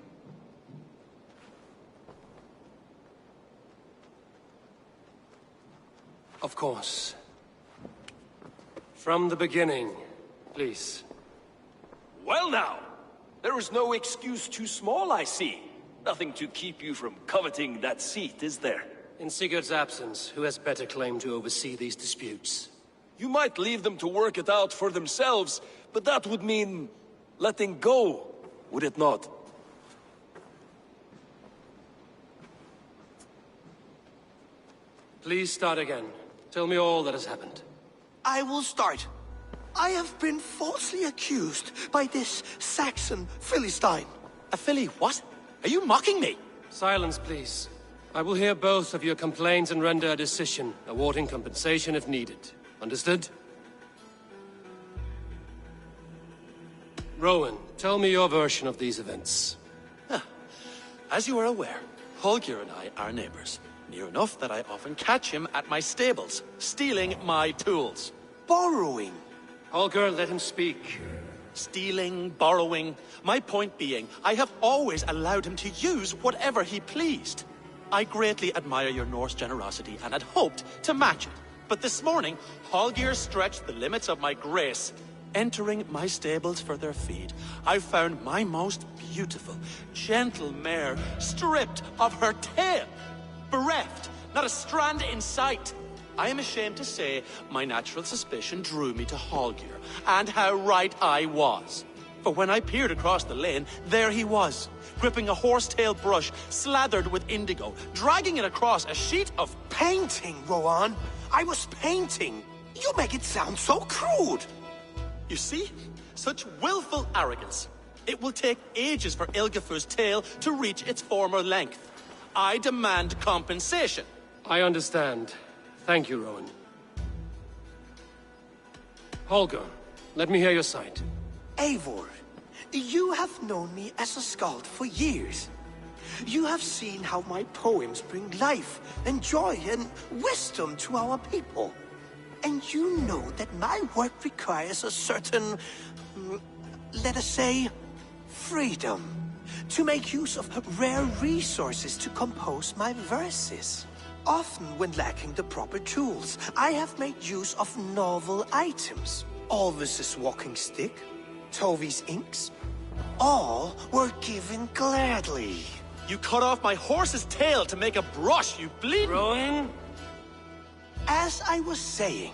Of course. From the beginning, please. Well now, there is no excuse too small, I see. Nothing to keep you from coveting that seat, is there? In Sigurd's absence, who has better claim to oversee these disputes? You might leave them to work it out for themselves, but that would mean letting go, would it not? Please start again. Tell me all that has happened. I will start. I have been falsely accused by this Saxon Philistine. A Philly what? Are you mocking me? Silence, please. I will hear both of your complaints and render a decision, awarding compensation if needed. Understood? Rowan, tell me your version of these events. As you are aware, Holger and I are neighbors. Near enough that I often catch him at my stables, stealing my tools. Borrowing. Holger, let him speak. Stealing, borrowing. My point being, I have always allowed him to use whatever he pleased. I greatly admire your Norse generosity and had hoped to match it. But this morning, Holger stretched the limits of my grace. Entering my stables for their feed, I found my most beautiful, gentle mare stripped of her tail. Bereft, not a strand in sight. I am ashamed to say my natural suspicion drew me to Holger, and how right I was. For when I peered across the lane, there he was, gripping a horsetail brush slathered with indigo, dragging it across a sheet of painting, Rowan. I was painting. You make it sound so crude. You see? Such willful arrogance. It will take ages for Ilgafur's tail to reach its former length. I demand compensation. I understand. Thank you, Rowan. Holger, let me hear your side. Eivor, you have known me as a skald for years. You have seen how my poems bring life and joy and wisdom to our people. And you know that my work requires a certain, let us say, freedom to make use of rare resources to compose my verses. Often when lacking the proper tools, I have made use of novel items. Alvis's walking stick, Tovi's inks, all were given gladly. You cut off my horse's tail to make a brush, you bleeding... Rowan? As I was saying,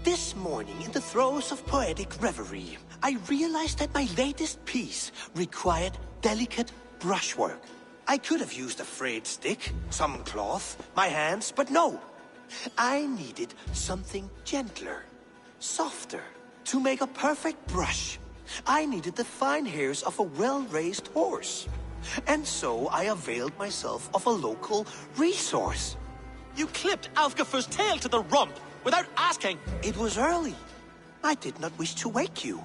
this morning in the throes of poetic reverie, I realized that my latest piece required delicate brushwork. I could have used a frayed stick, some cloth, my hands, but no. I needed something gentler, softer. To make a perfect brush, I needed the fine hairs of a well-raised horse. And so I availed myself of a local resource. You clipped Alfgafu's tail to the rump without asking. It was early. I did not wish to wake you.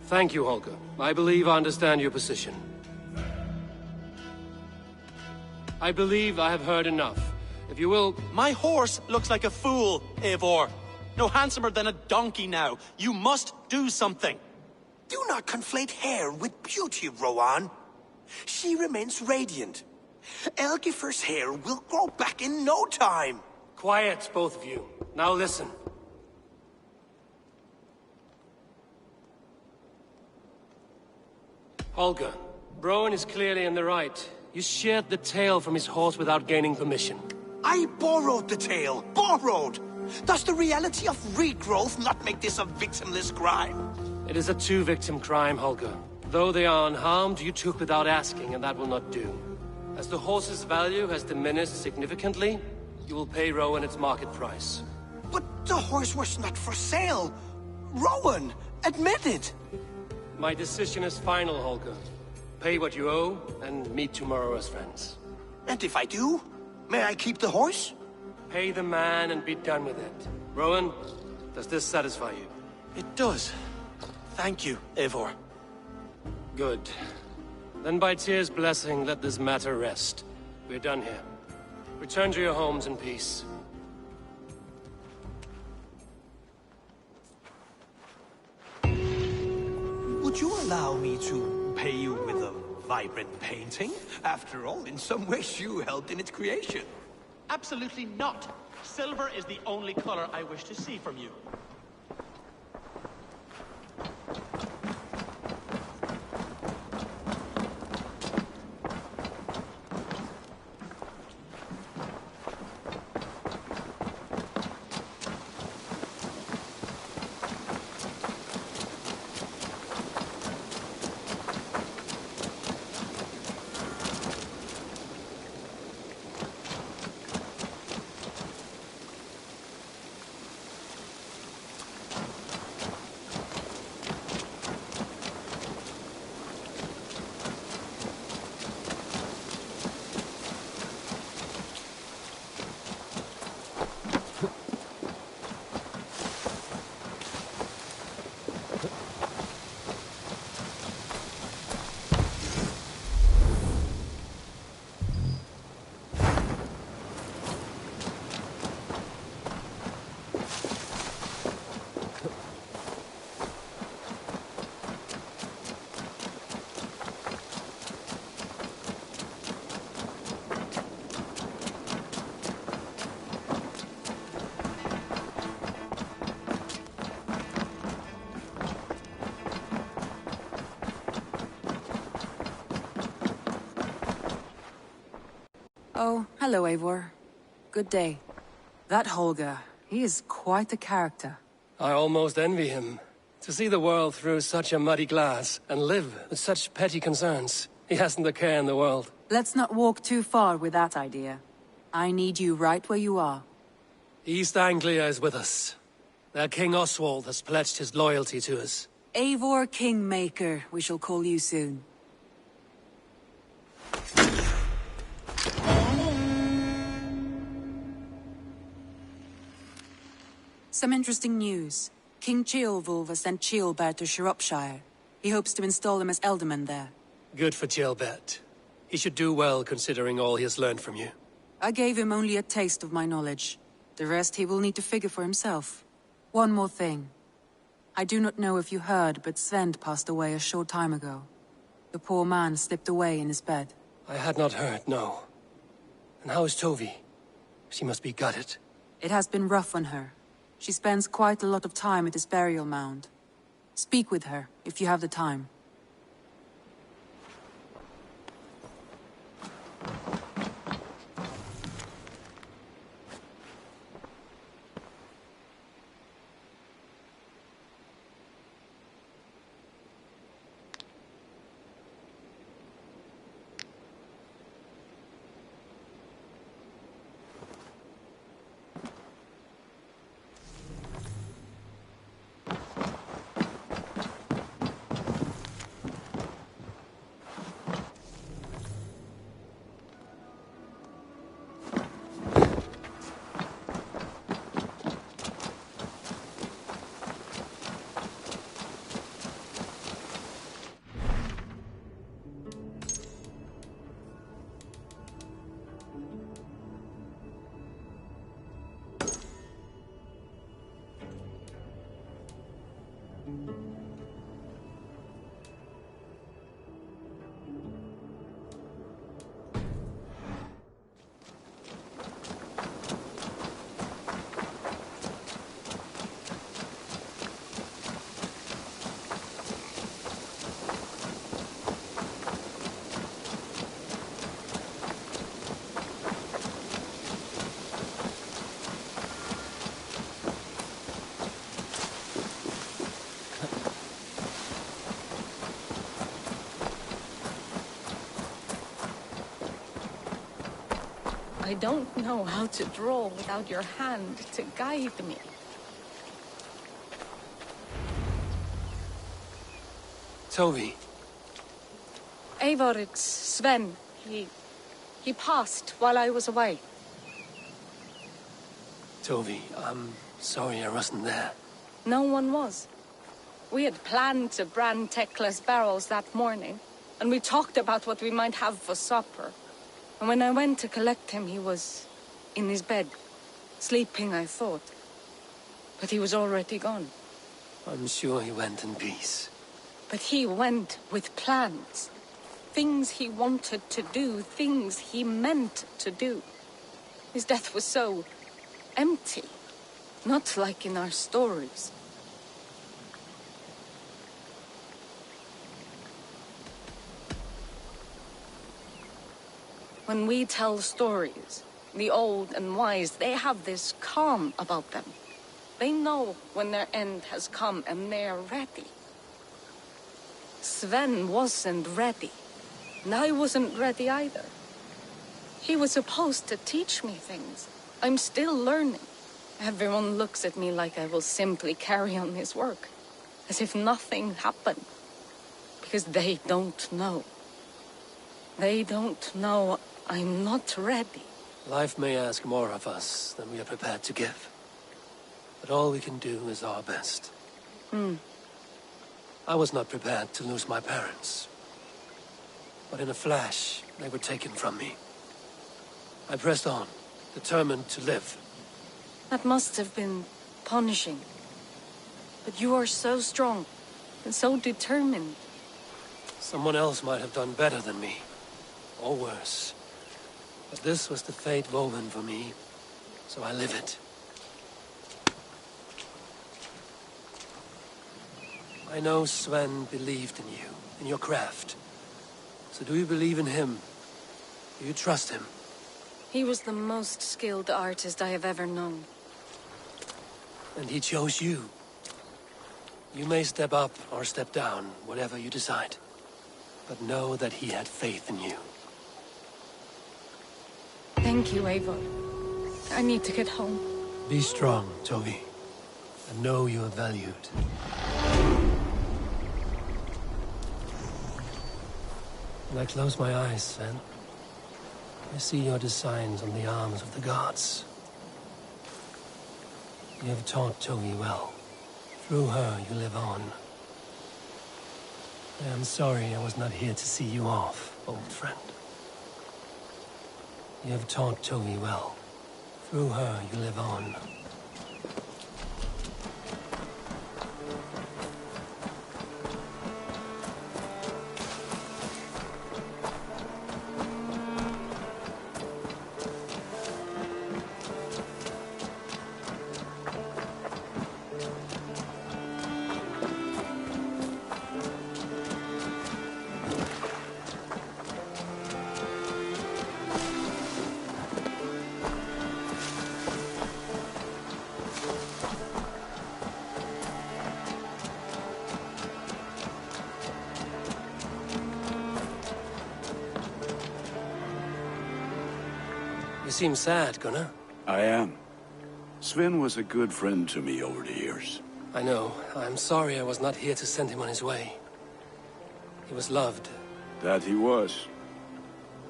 Thank you, Holger. I believe I understand your position. I believe I have heard enough. If you will... My horse looks like a fool, Eivor. No handsomer than a donkey now. You must do something. Do not conflate hair with beauty, Rowan. She remains radiant. Elgifer's hair will grow back in no time. Quiet, both of you. Now listen. Holger, Broen is clearly in the right. You sheared the tail from his horse without gaining permission. I borrowed the tail. Borrowed! Does the reality of regrowth not make this a victimless crime? It is a two-victim crime, Holger. Though they are unharmed, you took without asking, and that will not do. As the horse's value has diminished significantly, you will pay Rowan its market price. But the horse was not for sale. Rowan, admit it. My decision is final, Holger. Pay what you owe, and meet tomorrow as friends. And if I do, may I keep the horse? Pay the man and be done with it. Rowan, does this satisfy you? It does. Thank you, Eivor. Good. Then by Tyr's blessing, let this matter rest. We're done here. Return to your homes in peace. Would you allow me to pay you with a vibrant painting? After all, in some ways you helped in its creation. Absolutely not. Silver is the only color I wish to see from you. Oh, hello, Eivor. Good day. That Holger, he is quite a character. I almost envy him. To see the world through such a muddy glass, and live with such petty concerns. He hasn't a care in the world. Let's not walk too far with that idea. I need you right where you are. East Anglia is with us. Their King Oswald has pledged his loyalty to us. Eivor Kingmaker, we shall call you soon. Some interesting news. King Ceolwulf has sent Ceolbert to Shropshire. He hopes to install him as Ealdorman there. Good for Ceolbert. He should do well considering all he has learned from you. I gave him only a taste of my knowledge. The rest he will need to figure for himself. One more thing. I do not know if you heard, but Svend passed away a short time ago. The poor man slipped away in his bed. I had not heard, no. And how is Tovi? She must be gutted. It has been rough on her. She spends quite a lot of time at his burial mound. Speak with her, if you have the time. I don't know how to draw without your hand to guide me. Tovi. Eivor, it's Sven. He passed while I was away. Tovi, I'm sorry I wasn't there. No one was. We had planned to brand Tekla's barrels that morning, and we talked about what we might have for supper. And when I went to collect him, he was in his bed, sleeping, I thought. But he was already gone. I'm sure he went in peace. But he went with plans. Things he wanted to do, things he meant to do. His death was so empty, not like in our stories. When we tell stories, the old and wise, they have this calm about them. They know when their end has come and they are ready. Sven wasn't ready, and I wasn't ready either. He was supposed to teach me things. I'm still learning. Everyone looks at me like I will simply carry on his work, as if nothing happened, because they don't know. They don't know I'm not ready. Life may ask more of us than we are prepared to give. But all we can do is our best. I was not prepared to lose my parents. But in a flash, they were taken from me. I pressed on, determined to live. That must have been punishing. But you are so strong, and so determined. Someone else might have done better than me. Or worse. But this was the fate woven for me, so I live it. I know Sven believed in you, in your craft. So do you believe in him? Do you trust him? He was the most skilled artist I have ever known. And he chose you. You may step up or step down, whatever you decide. But know that he had faith in you. Thank you, Eivor. I need to get home. Be strong, Tovi. And know you are valued. When I close my eyes, Sven, I see your designs on the arms of the gods. You have taught Tovi well. Through her, you live on. I am sorry I was not here to see you off, old friend. You have taught Tovi well. Through her, you live on. You seem sad, Gunnar. I am. Sven was a good friend to me over the years. I know. I'm sorry I was not here to send him on his way. He was loved. That he was.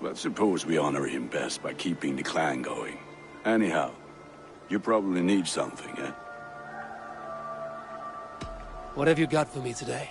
But suppose we honor him best by keeping the clan going. Anyhow, you probably need something, eh? What have you got for me today?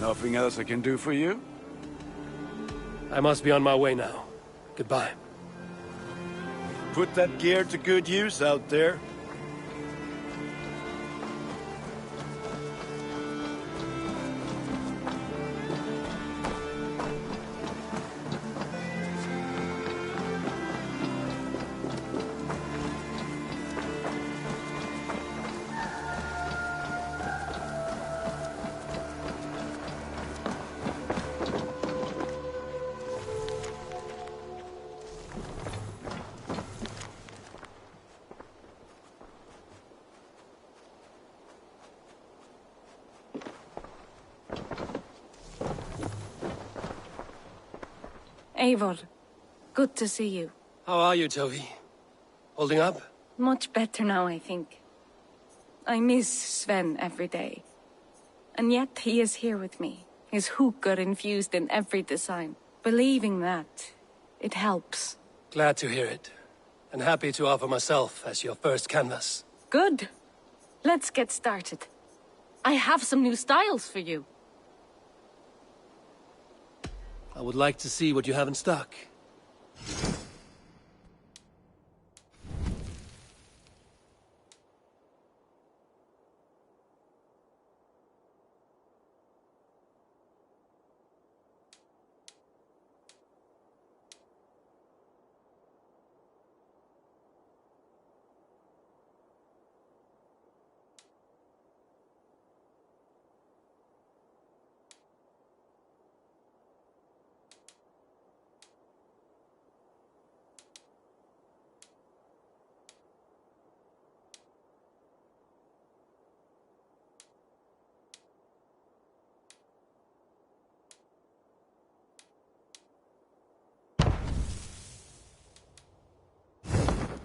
Nothing else I can do for you? I must be on my way now. Goodbye. Put that gear to good use out there. Eivor, good to see you. How are you, Tovi? Holding up? Much better now, I think. I miss Sven every day. And yet he is here with me. His hooker infused in every design. Believing that, it helps. Glad to hear it. And happy to offer myself as your first canvas. Good. Let's get started. I have some new styles for you. I would like to see what you have in stock.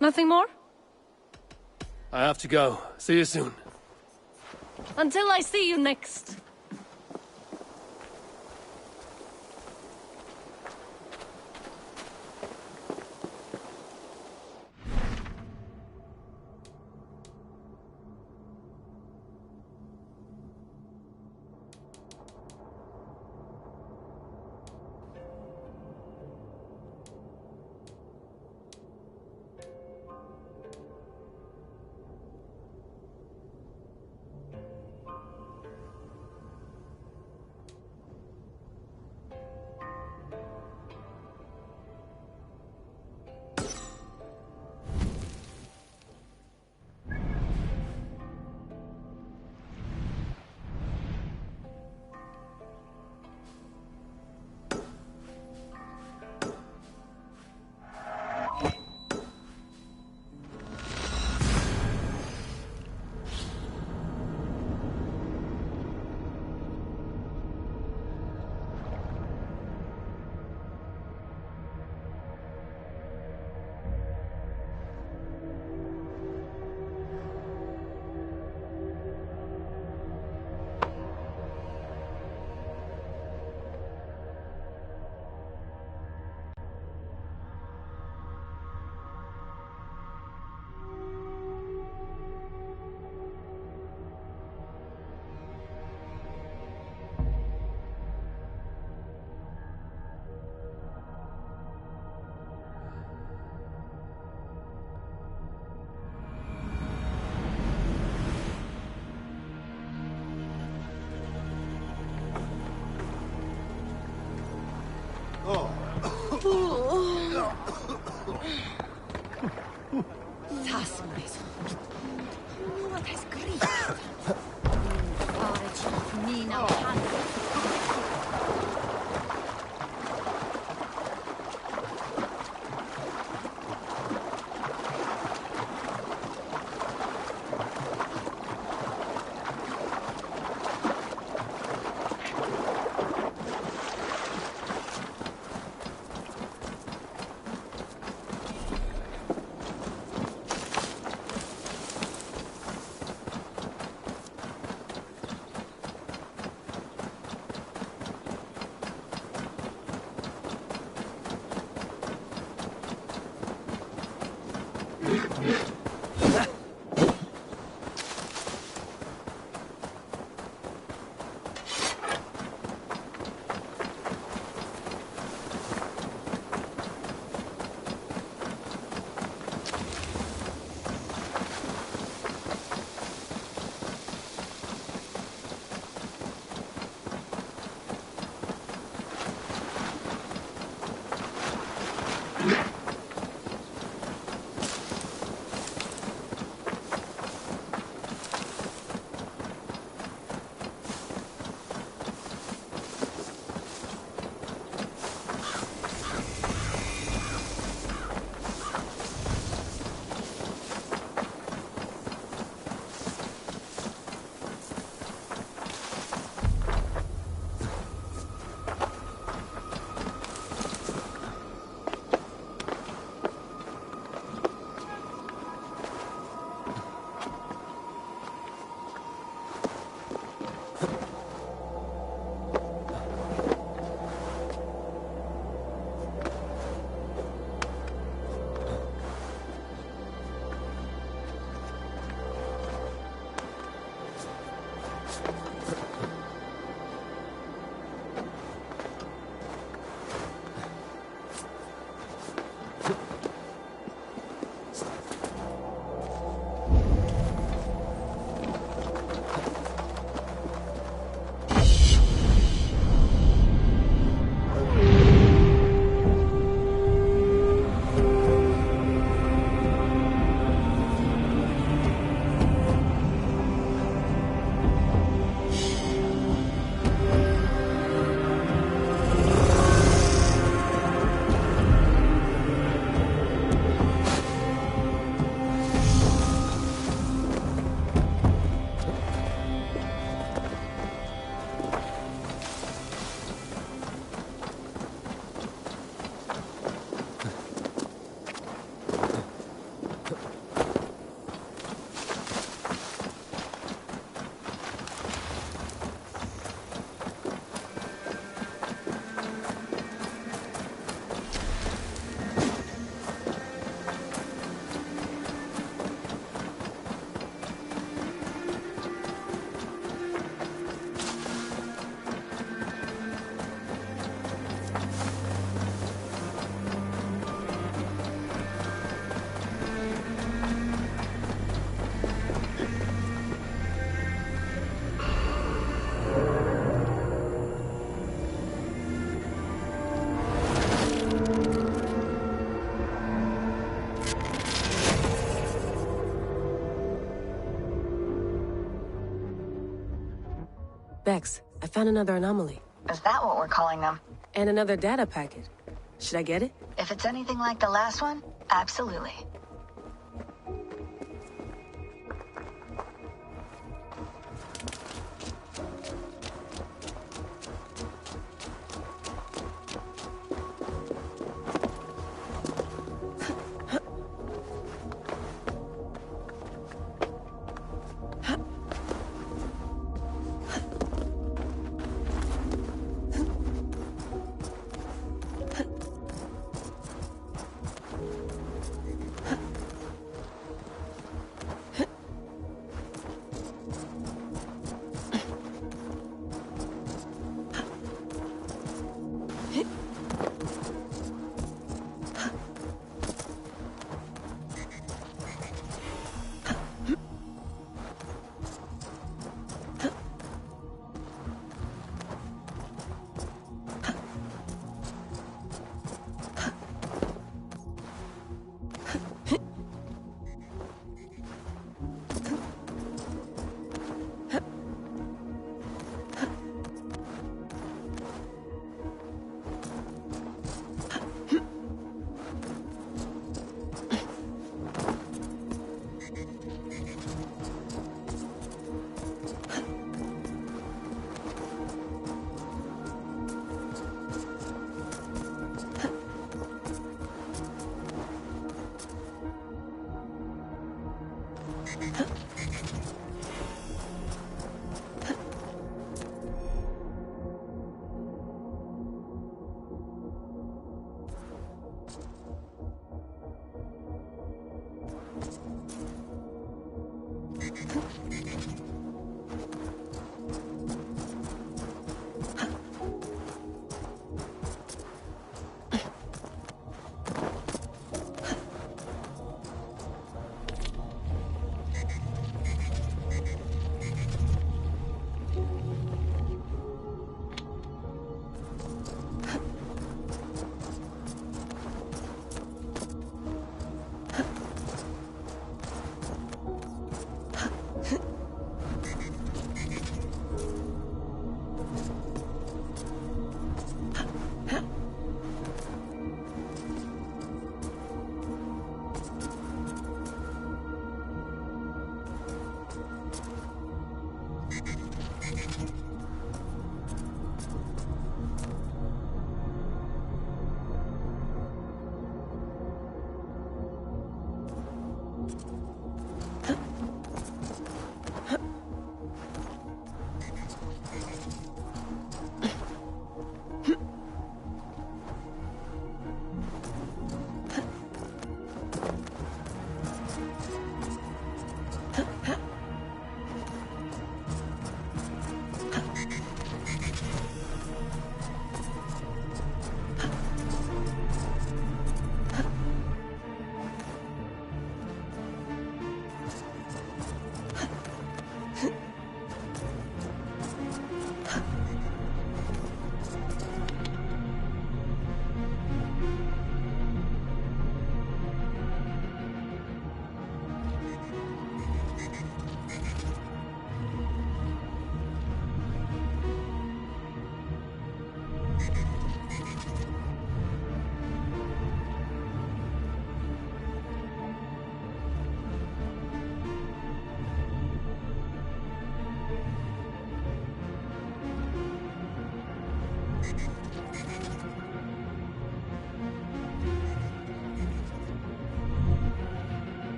Nothing more? I have to go. See you soon. Until I see you next. Bex, I found another anomaly. Is that what we're calling them? And another data packet. Should I get it? If it's anything like the last one, absolutely.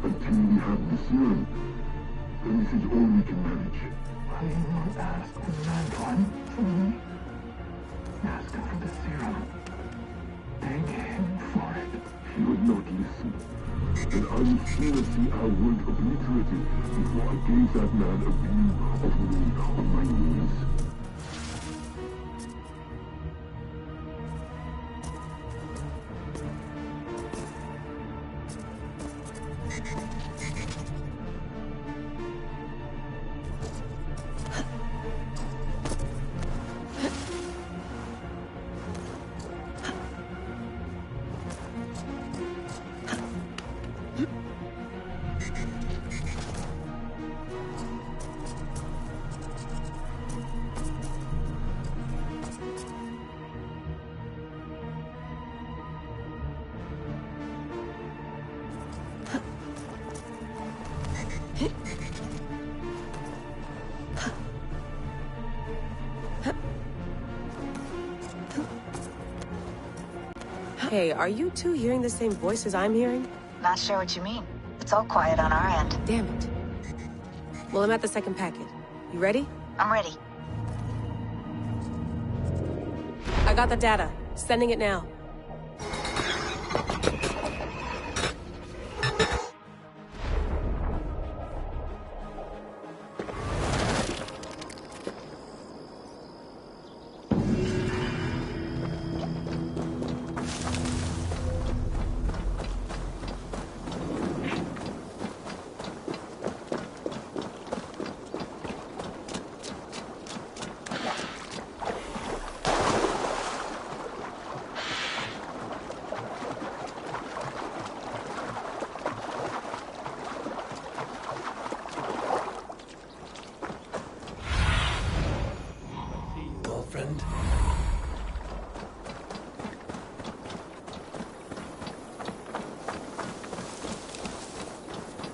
Until we have this urn, then this is all we can manage. asked the Sand One for me. Ask him for the serum. Beg him for it. He would not listen. And I would sooner see our world obliterated before I gave that man a view of me on my knees. Hey, are you two hearing the same voices I'm hearing? Not sure what you mean. It's all quiet on our end. Damn it. Well, I'm at the second packet. You ready? I'm ready. I got the data. Sending it now. Friend.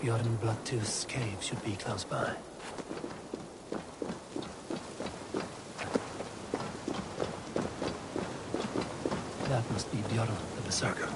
Bjorn Bloodtooth's cave should be close by. That must be Bjorn the Berserker.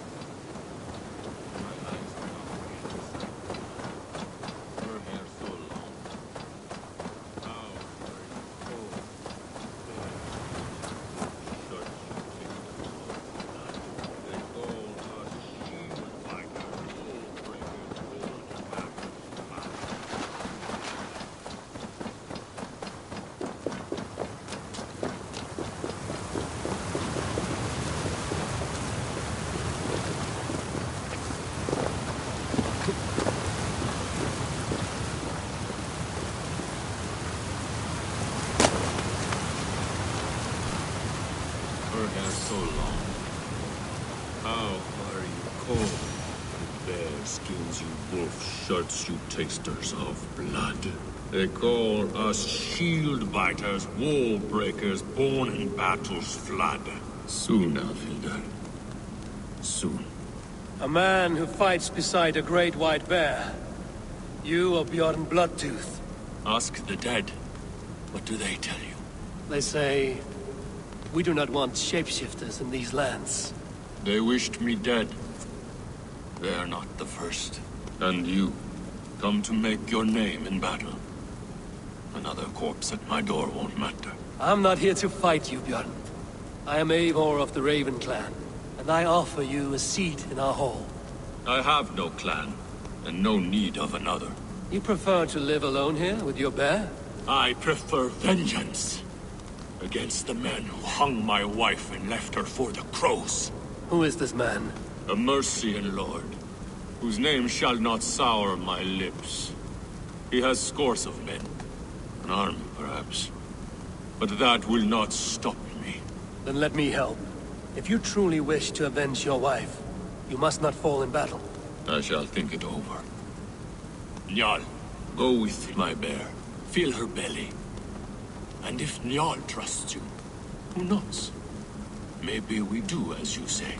So long. How are you cold? Bear skins, you wolf shirts, you tasters of blood. They call us shield biters, wall breakers, born in battle's flood. Soon, Alfilder. Soon. A man who fights beside a great white bear. You are Bjorn Bloodtooth. Ask the dead. What do they tell you? They say, we do not want shapeshifters in these lands. They wished me dead. They are not the first. And you, come to make your name in battle. Another corpse at my door won't matter. I'm not here to fight you, Bjorn. I am Eivor of the Raven clan, and I offer you a seat in our hall. I have no clan, and no need of another. You prefer to live alone here with your bear? I prefer vengeance. Against the men who hung my wife and left her for the crows. Who is this man? A Mercian lord, whose name shall not sour my lips. He has scores of men. An army, perhaps. But that will not stop me. Then let me help. If you truly wish to avenge your wife, you must not fall in battle. I shall think it over. Njal, go with my bear. Feel her belly. And if Njal trusts you, who knows? Maybe we do as you say.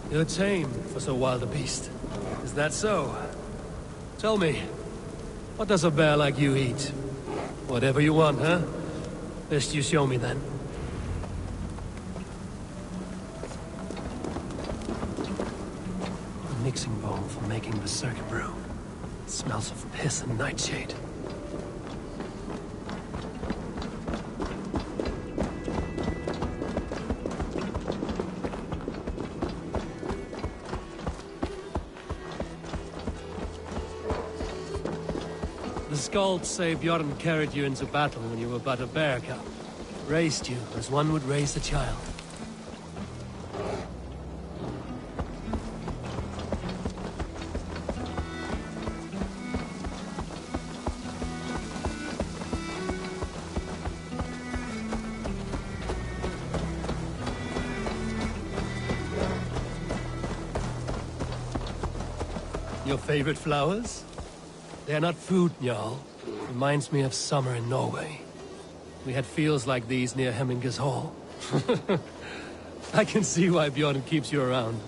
You're tame for so wild a beast. Is that so? Tell me, what does a bear like you eat? Whatever you want, huh? Best you show me then. A mixing bowl for making berserker brew. Smells of piss and nightshade. The Scalds say Bjorn carried you into battle when you were but a bear cub. Raised you as one would raise a child. Your favorite flowers? They're not food, Jarl. Reminds me of summer in Norway. We had fields like these near Hemminger's Hall. I can see why Bjorn keeps you around.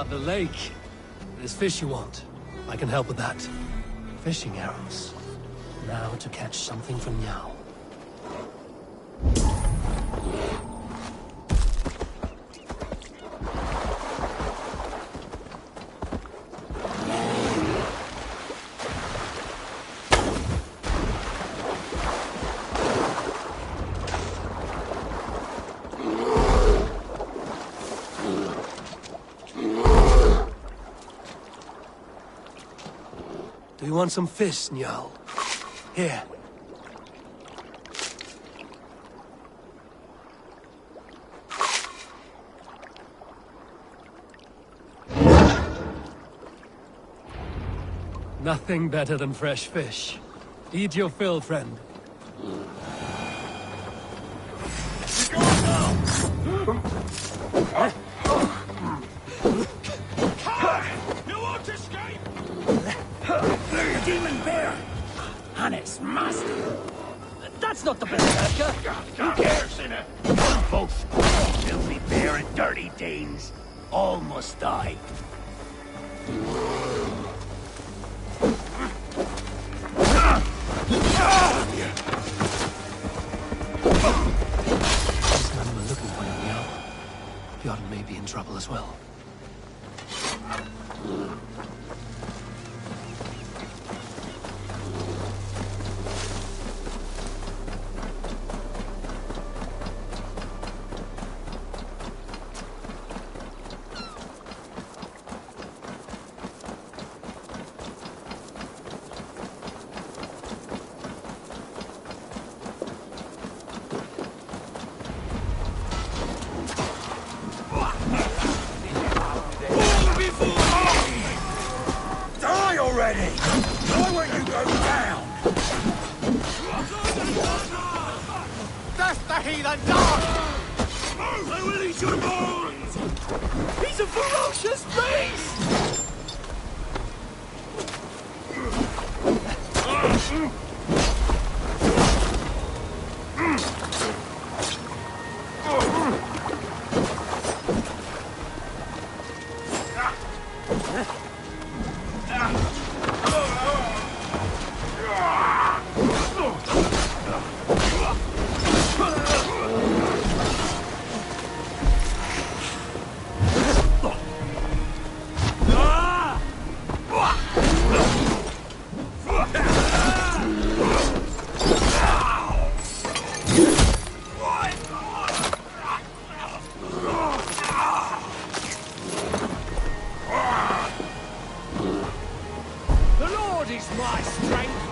The lake. There's fish you want. I can help with that. Fishing arrows. Now to catch something from Njal. Do you want some fish, Njal? Here. Nothing better than fresh fish. Eat your fill, friend. You won't escape! The demon bear! And its master! That's not the berserker! Who cares, sinner? Both filthy bear and dirty Danes all must die. This man we're looking for, Njal. Bjorn may be in trouble as well. Die already! Why won't you go down? That's the heathen dog! I will eat your bones! He's a ferocious beast! The Lord is my strength!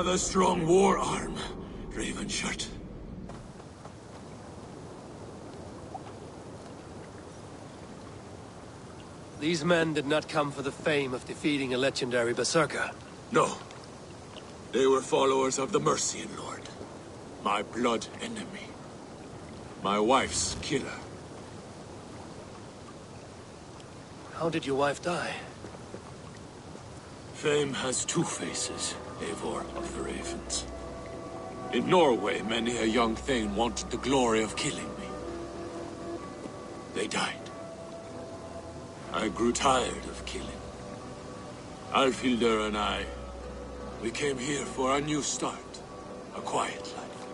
Another strong war arm, Ravenshirt. These men did not come for the fame of defeating a legendary berserker. No. They were followers of the Mercian Lord. My blood enemy. My wife's killer. How did your wife die? Fame has two faces, Eivor of the Ravens. In Norway, many a young thane wanted the glory of killing me. They died. I grew tired of killing. Alfhildr and I, we came here for a new start. A quiet life.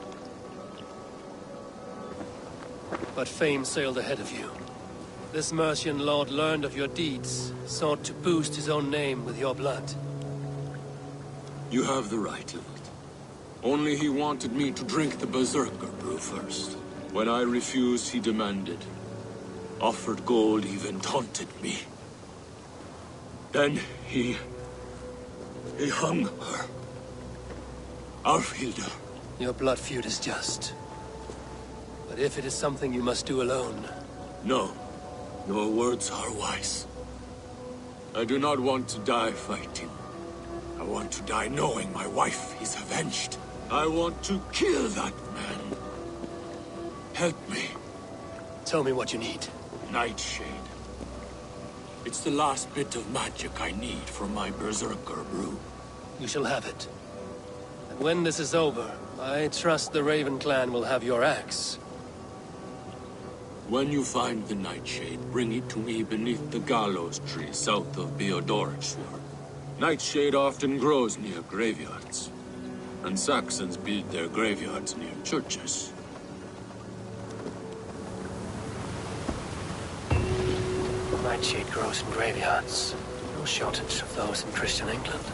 But fame sailed ahead of you. This Mercian lord learned of your deeds, sought to boost his own name with your blood. You have the right of it. Only he wanted me to drink the Berserker brew first. When I refused, he demanded. Offered gold, even taunted me. Then he hung her. Alfhildr. Your blood feud is just. But if it is something you must do alone... No. Your words are wise. I do not want to die fighting. I want to die knowing my wife is avenged. I want to kill that man. Help me. Tell me what you need. Nightshade. It's the last bit of magic I need for my Berserker brew. You shall have it. And when this is over, I trust the Raven clan will have your axe. When you find the Nightshade, bring it to me beneath the gallows tree south of Beodorixwar. Nightshade often grows near graveyards, and Saxons build their graveyards near churches. Nightshade grows in graveyards. No shortage of those in Christian England.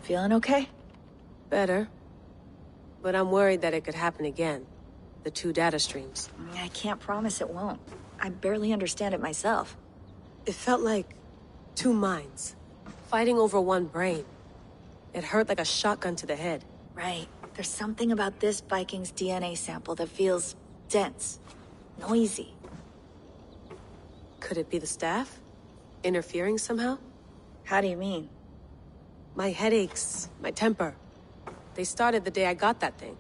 Feeling okay? Better. But I'm worried that it could happen again. The two data streams. I can't promise it won't. I barely understand it myself. It felt like two minds, fighting over one brain. It hurt like a shotgun to the head. Right. There's something about this Viking's DNA sample that feels dense, noisy. Could it be the staff? Interfering somehow? How do you mean? My headaches, my temper. They started the day I got that thing.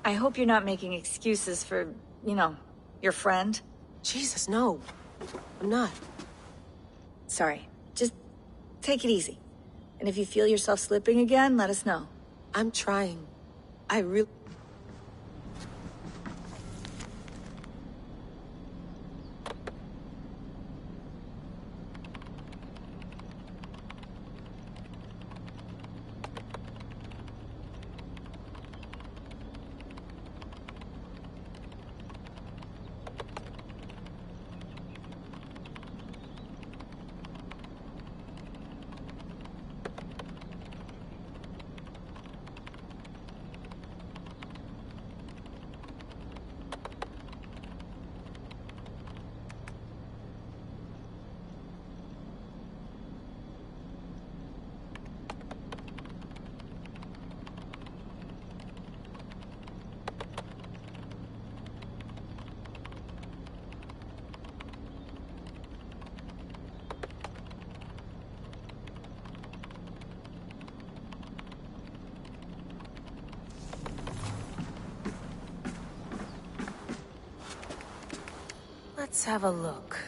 I hope you're not making excuses for, you know, your friend. Jesus, no. I'm not. Sorry. Just take it easy. And if you feel yourself slipping again, let us know. I'm trying. I really... Let's have a look.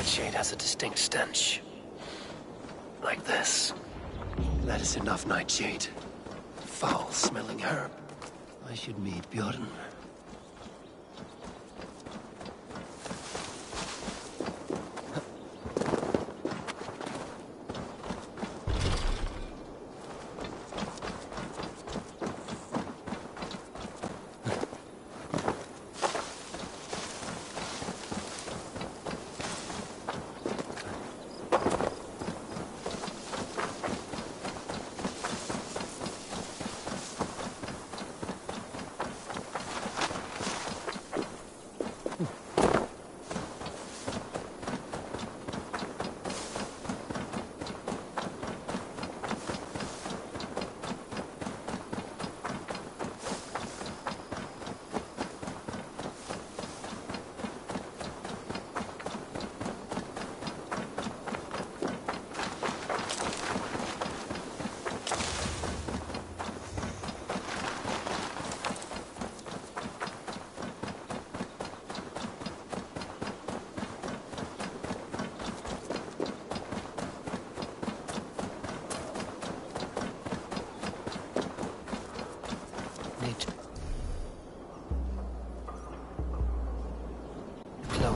nightshade has a distinct stench. Like this. That is enough, Nightshade. Foul-smelling herb. I should meet Bjorn.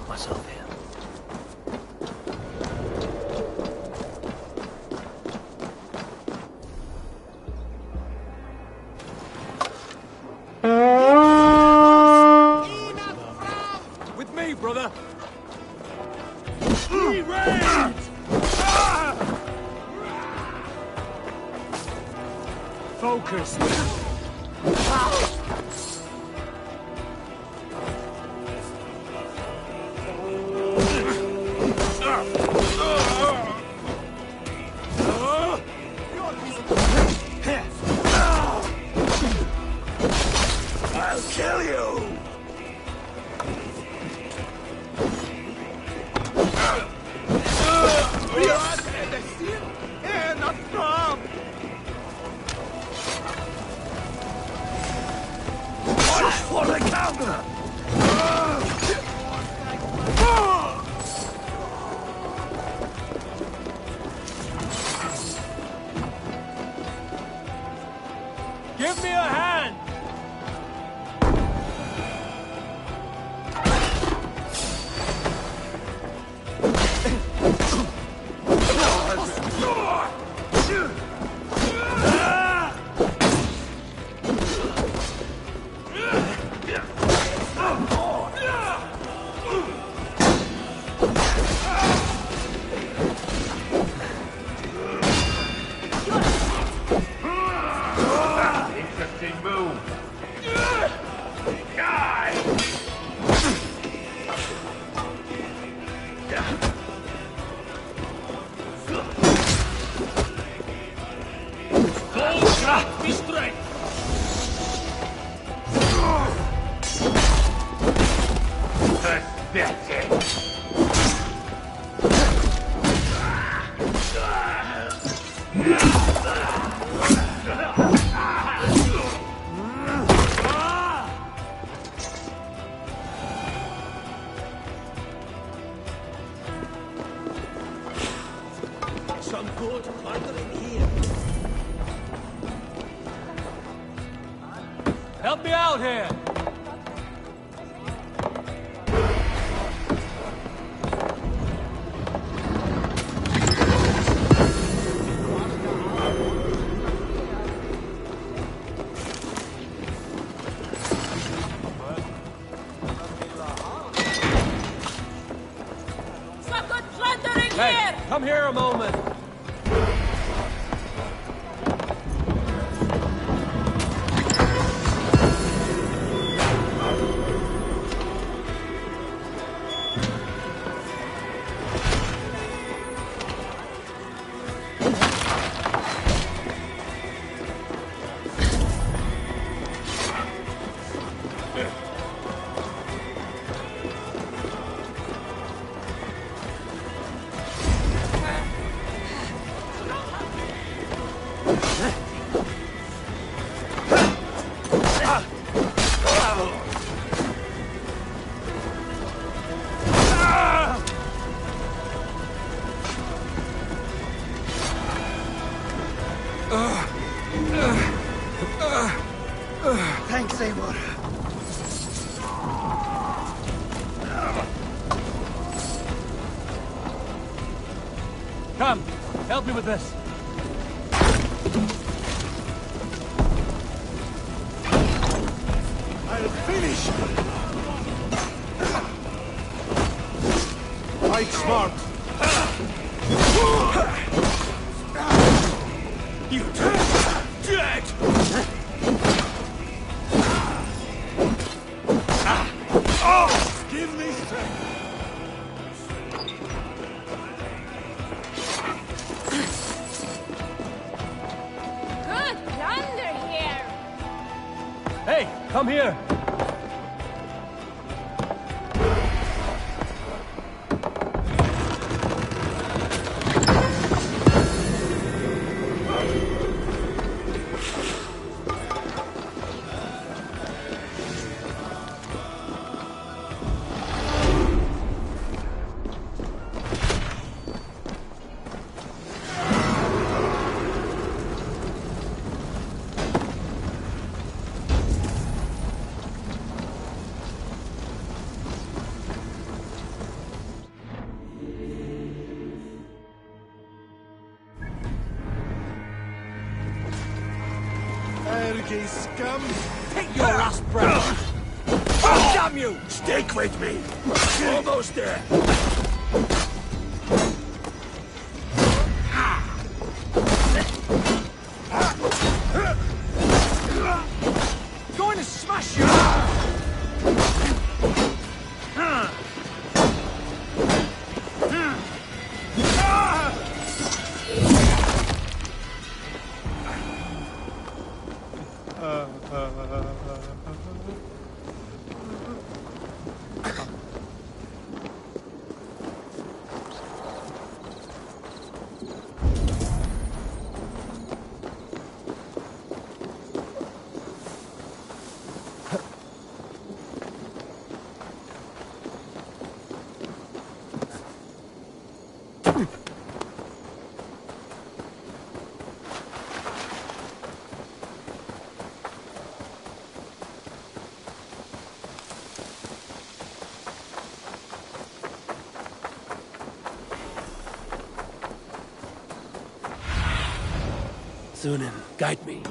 Myself here. With me, brother. Focus. I'll kill you! For the counter! Give me a hand! Some good murdering here. Help me out here! Some good plundering Hey, here! come here a moment! Come, help me with this. I'll finish! Fight smart! You dead! Give me strength! Good plunder here. Hey, come here. Erge scum! Take your last breath! Oh, damn you! Stick with me! Almost there! Going to smash you! Sunan, guide me.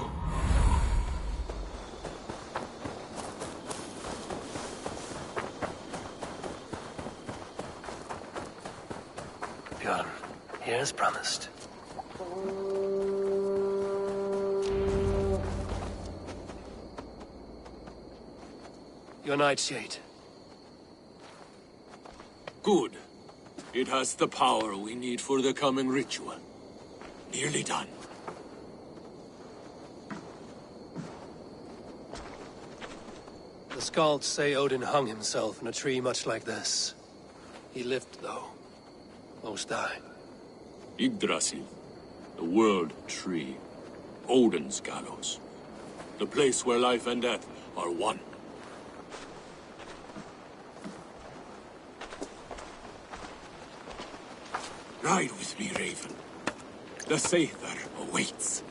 Bjorn, here as promised. Your nightshade. Good. It has the power we need for the coming ritual. Nearly done. The Skalds say Odin hung himself in a tree much like this. He lived, though. Most died. Yggdrasil. The world tree. Odin's gallows. The place where life and death are one. Ride with me, Raven. The Sather awaits.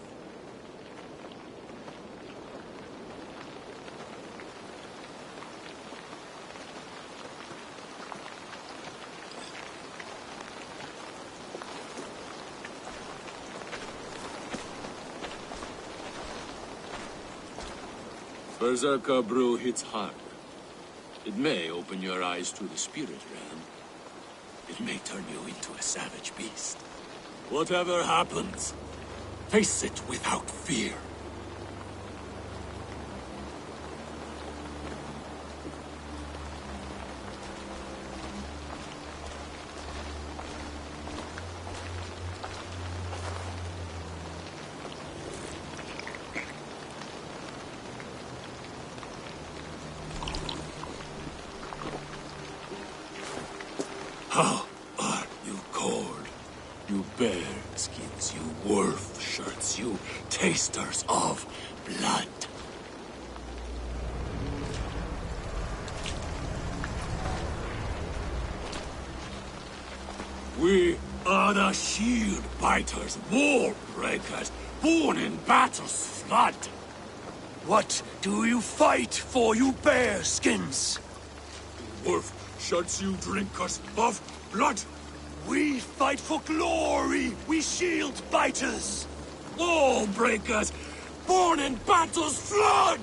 Berserker brew hits hard. It may open your eyes to the spirit realm. It may turn you into a savage beast. Whatever happens, face it without fear. How are you cold? You bear skins, you wolf shirts, you tasters of blood. We are the shield biters, wall breakers, born in battle's flood. What do you fight for, you bear skins? Wolf shirts, you drinkers of blood. We fight for glory! We shield biters! Wall breakers! Born in battle's flood!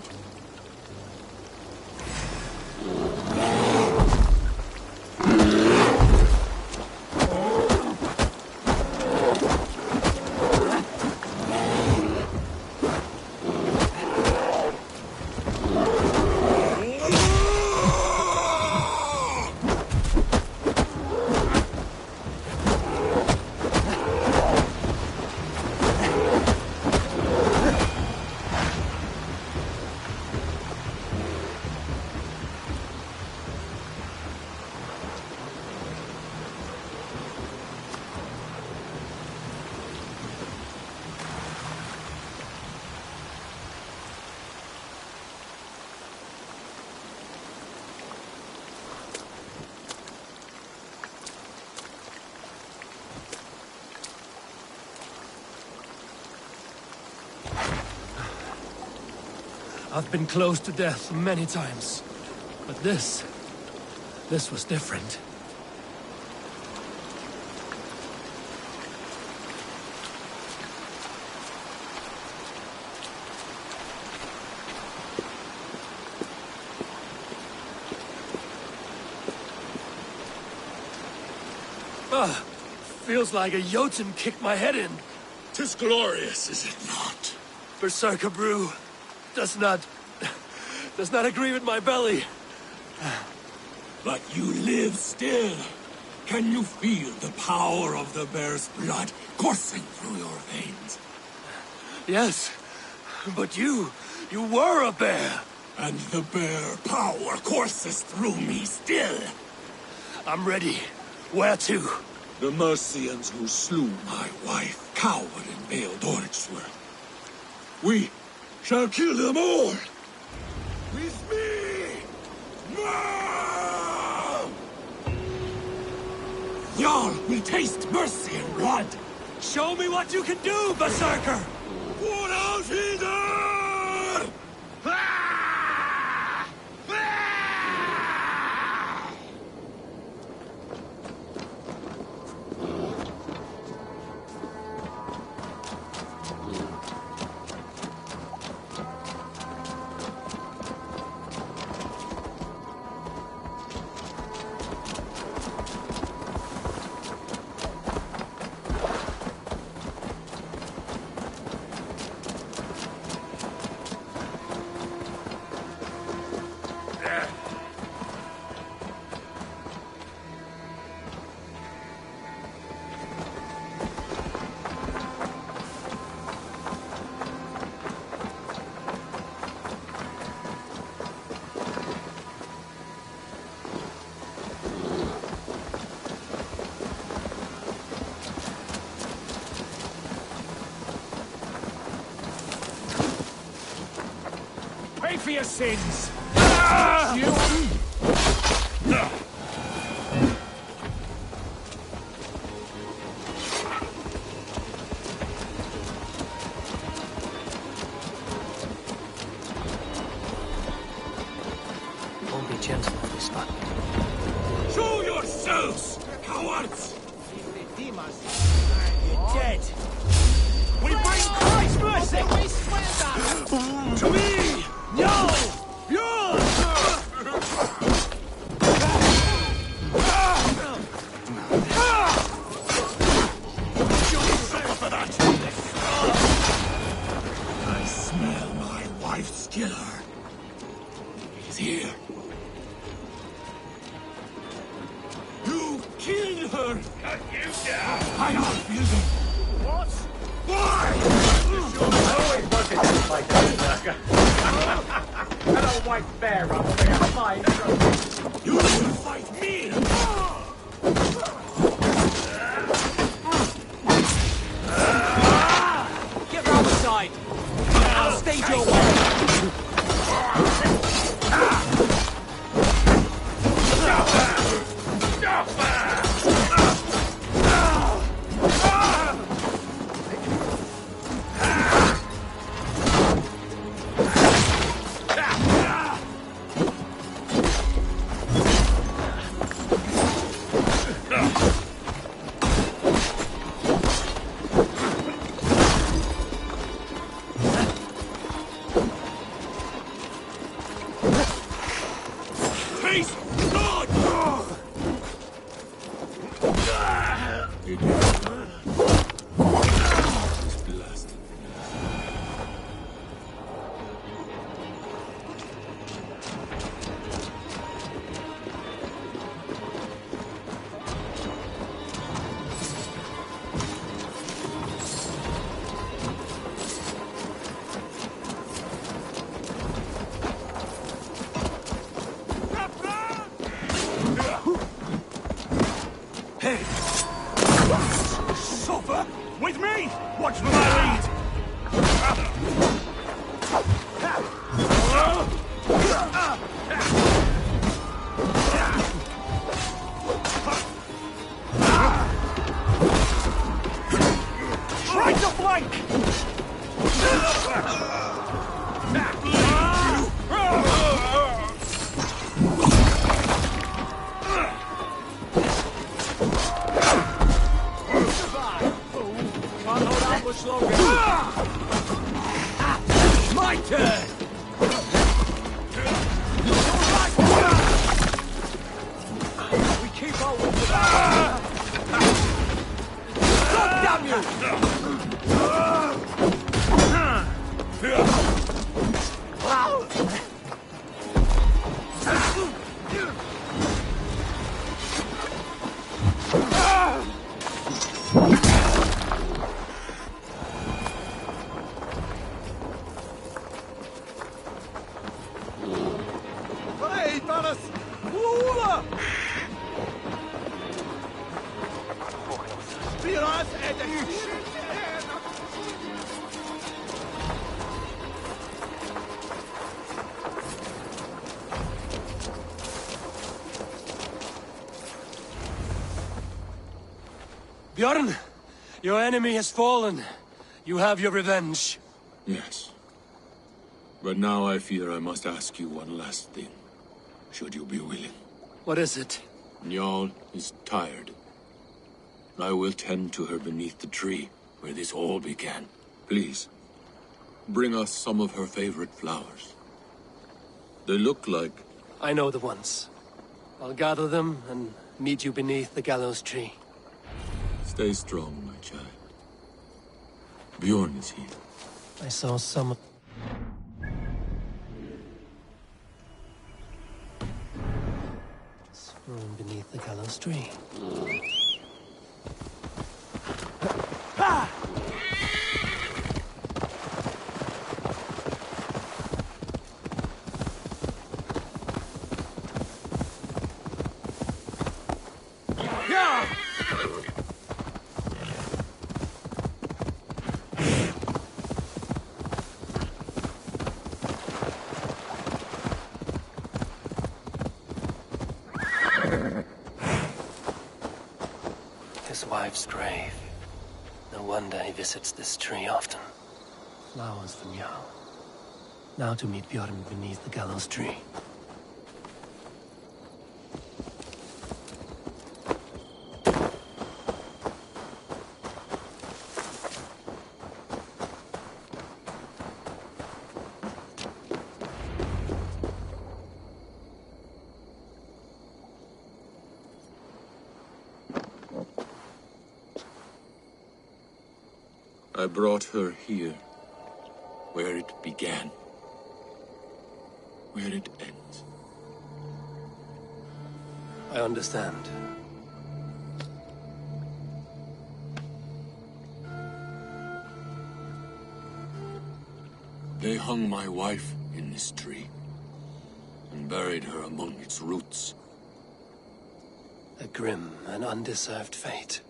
I've been close to death many times, but this was different. Feels like a Jotun kicked my head in. 'Tis glorious, is it not? Berserker brew does not agree with my belly. But you live still. Can you feel the power of the bear's blood coursing through your veins? Yes, but you were a bear. And the bear power courses through me still. I'm ready. Where to? The Mercians who slew my wife cowered in Vale Dorichtsworth. We shall kill them all. With me! No! Jarl will taste mercy and blood. Show me what you can do, Berserker! Put out hither! Pay for your sins! Won't be gentle with this one. Show yourselves, cowards! You're dead! We bring Christ's mercy! To me! No! I smell my wife's killer. It is here. You killed her! Not you, I don't feel them. What? Why? I always wanted to fight a berserker. Hello, white bear, rather than a fight. You will fight me! Get round the side! I'll stage your way! Face God! It is blasted. Hey! Suffer! With me! Watch for my lead! Try to flank! Can't hold out much longer. My turn! We keep our wits about us. God damn you! Hey, Thanos! Lula! Spiras Bjorn, your enemy has fallen. You have your revenge. Yes. But now I fear I must ask you one last thing, should you be willing. What is it? Njal is tired. I will tend to her beneath the tree where this all began. Please, bring us some of her favorite flowers. They look like... I know the ones. I'll gather them and meet you beneath the gallows tree. Stay strong, my child. Bjorn is here. I saw some... Strewn beneath the gallows tree. His wife's grave. No wonder he visits this tree often. Flowers for Njal. Now to meet Bjorn beneath the gallows tree. I brought her here, where it began, where it ends. I understand. They hung my wife in this tree, and buried her among its roots. A grim and undeserved fate.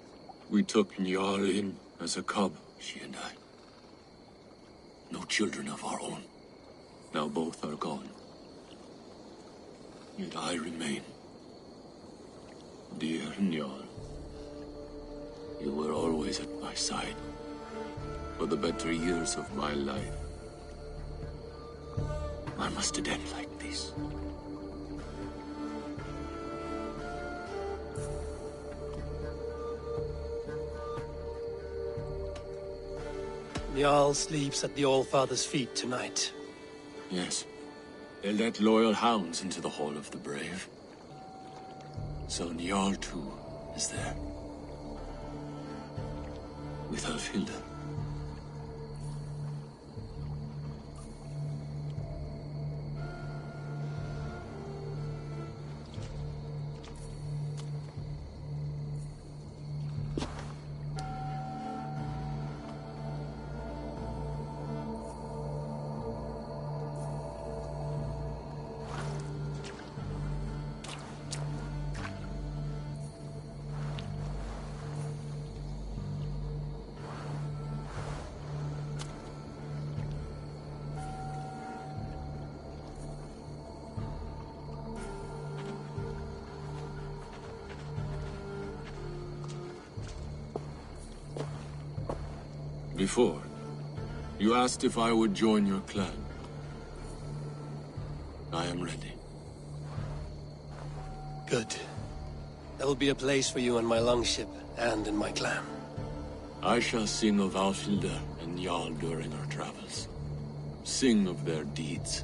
We took Njal in as a cub, she and I. No children of our own. Now both are gone. Yet I remain. Dear Njal, you were always at my side for the better years of my life. Why must it end like this? Njal sleeps at the All-Father's feet tonight. Yes. They let loyal hounds into the Hall of the Brave. So Njal too is there. With Alfhilda. Before, you asked if I would join your clan. I am ready. Good. There will be a place for you on my longship and in my clan. I shall sing of Alfhilda and Jarl during our travels. Sing of their deeds.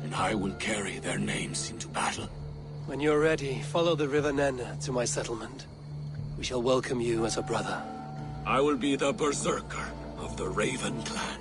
And I will carry their names into battle. When you're ready, follow the River Nene to my settlement. We shall welcome you as a brother. I will be the berserker of the Raven clan.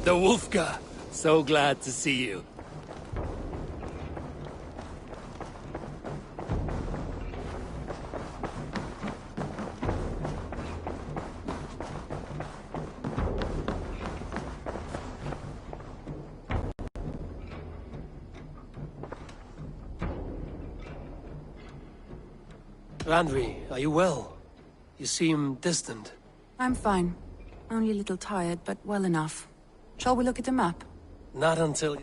The Wolfka. So glad to see you. Randvi, are you well? You seem distant. I'm fine. Only a little tired, but well enough. Shall we look at the map? Not until...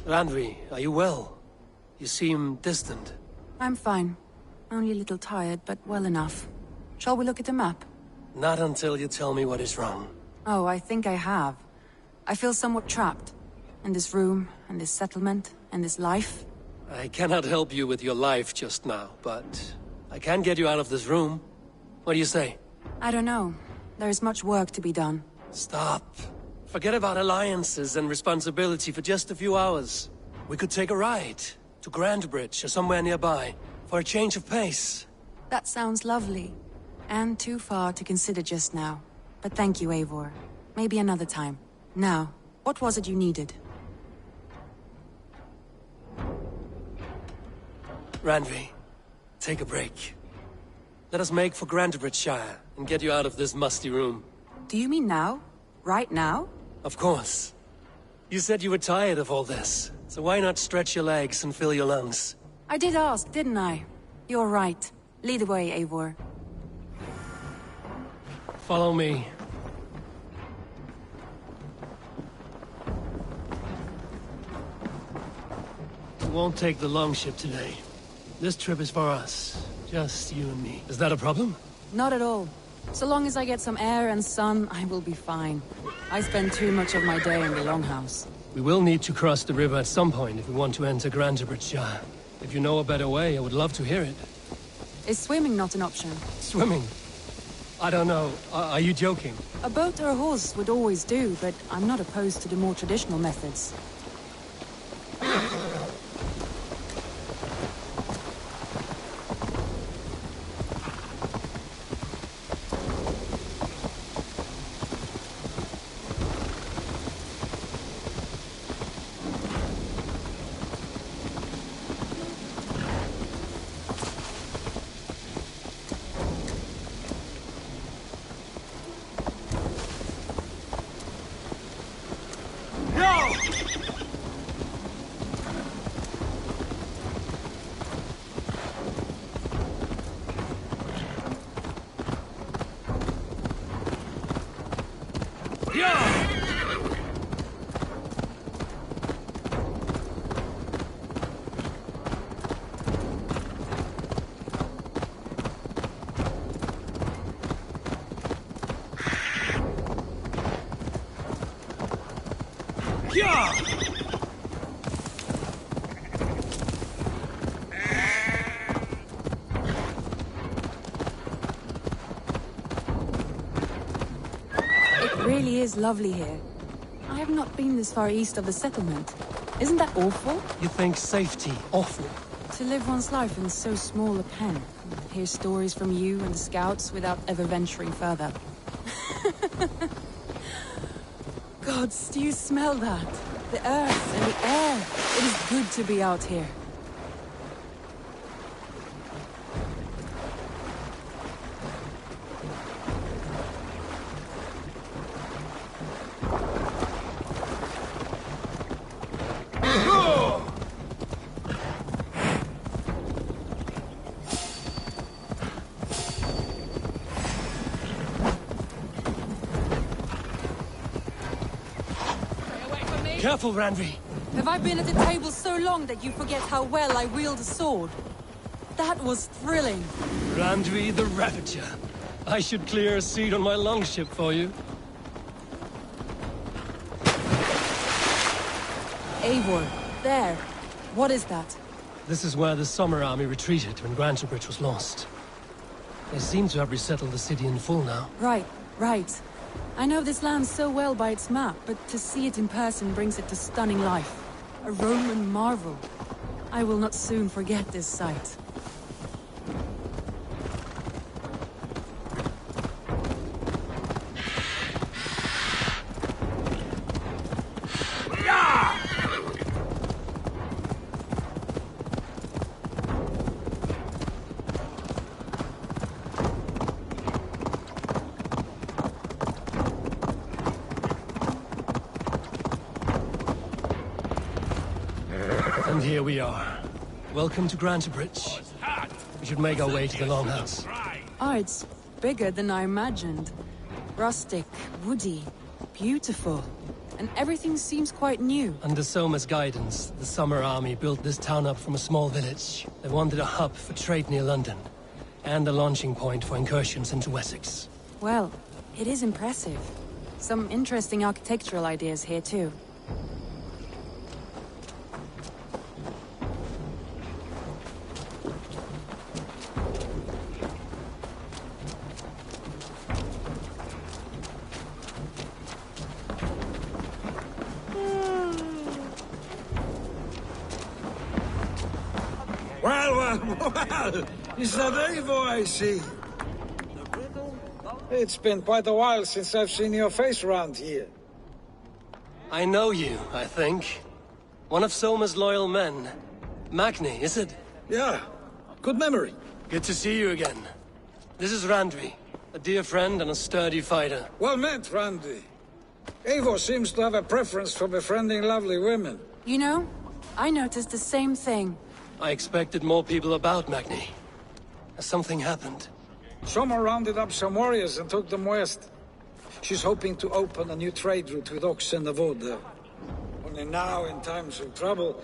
Randvi, are you well? You seem distant. I'm fine. Only a little tired, but well enough. Shall we look at the map? Not until you tell me what is wrong. Oh, I think I have. I feel somewhat trapped. In this room, and this settlement, and this life. I cannot help you with your life just now, but I can get you out of this room. What do you say? I don't know. There is much work to be done. Stop. Forget about alliances and responsibility for just a few hours. We could take a ride to Grandbridge or somewhere nearby for a change of pace. That sounds lovely. And too far to consider just now. But thank you, Eivor. Maybe another time. Now, what was it you needed? Randvi, take a break. Let us make for Grandbridgeshire and get you out of this musty room. Do you mean now? Right now? Of course. You said you were tired of all this, so why not stretch your legs and fill your lungs? I did ask, didn't I? You're right. Lead the way, Eivor. Follow me. We won't take the longship today. This trip is for us. Just you and me. Is that a problem? Not at all. So long as I get some air and sun, I will be fine. I spend too much of my day in the Longhouse. We will need to cross the river at some point if we want to enter Grandbridgeshire. If you know a better way, I would love to hear it. Is swimming not an option? Swimming? I don't know. Are you joking? A boat or a horse would always do, but I'm not opposed to the more traditional methods. It really is lovely here. I have not been this far east of the settlement. Isn't that awful? You think safety awful? To live one's life in so small a pen. Hear stories from you and the scouts without ever venturing further. Gods, do you smell that? The earth and the air. It is good to be out here. Careful, Randvi. Have I been at the table so long that you forget how well I wield a sword? That was thrilling. Randvi the Ravager. I should clear a seat on my longship for you. Eivor, there. What is that? This is where the Summer Army retreated when Grandbridge was lost. They seem to have resettled the city in full now. Right. I know this land so well by its map, but to see it in person brings it to stunning life. A Roman marvel. I will not soon forget this sight. here we are. Welcome to Grantebridge. We should make our way to the Longhouse. Oh, it's bigger than I imagined. Rustic, woody, beautiful. And everything seems quite new. Under Soma's guidance, the Summer Army built this town up from a small village. They wanted a hub for trade near London, and a launching point for incursions into Wessex. Well, it is impressive. Some interesting architectural ideas here too. Well, is that Eivor I see? It's been quite a while since I've seen your face around here. I know you, I think. One of Soma's loyal men. Magni, is it? Yeah, good memory. Good to see you again. This is Randvi, a dear friend and a sturdy fighter. Well met, Randvi. Eivor seems to have a preference for befriending lovely women. You know, I noticed the same thing. I expected more people about Magni. Has something happened? Soma rounded up some warriors and took them west. She's hoping to open a new trade route with Ox and Avod there. Only now, in times of trouble,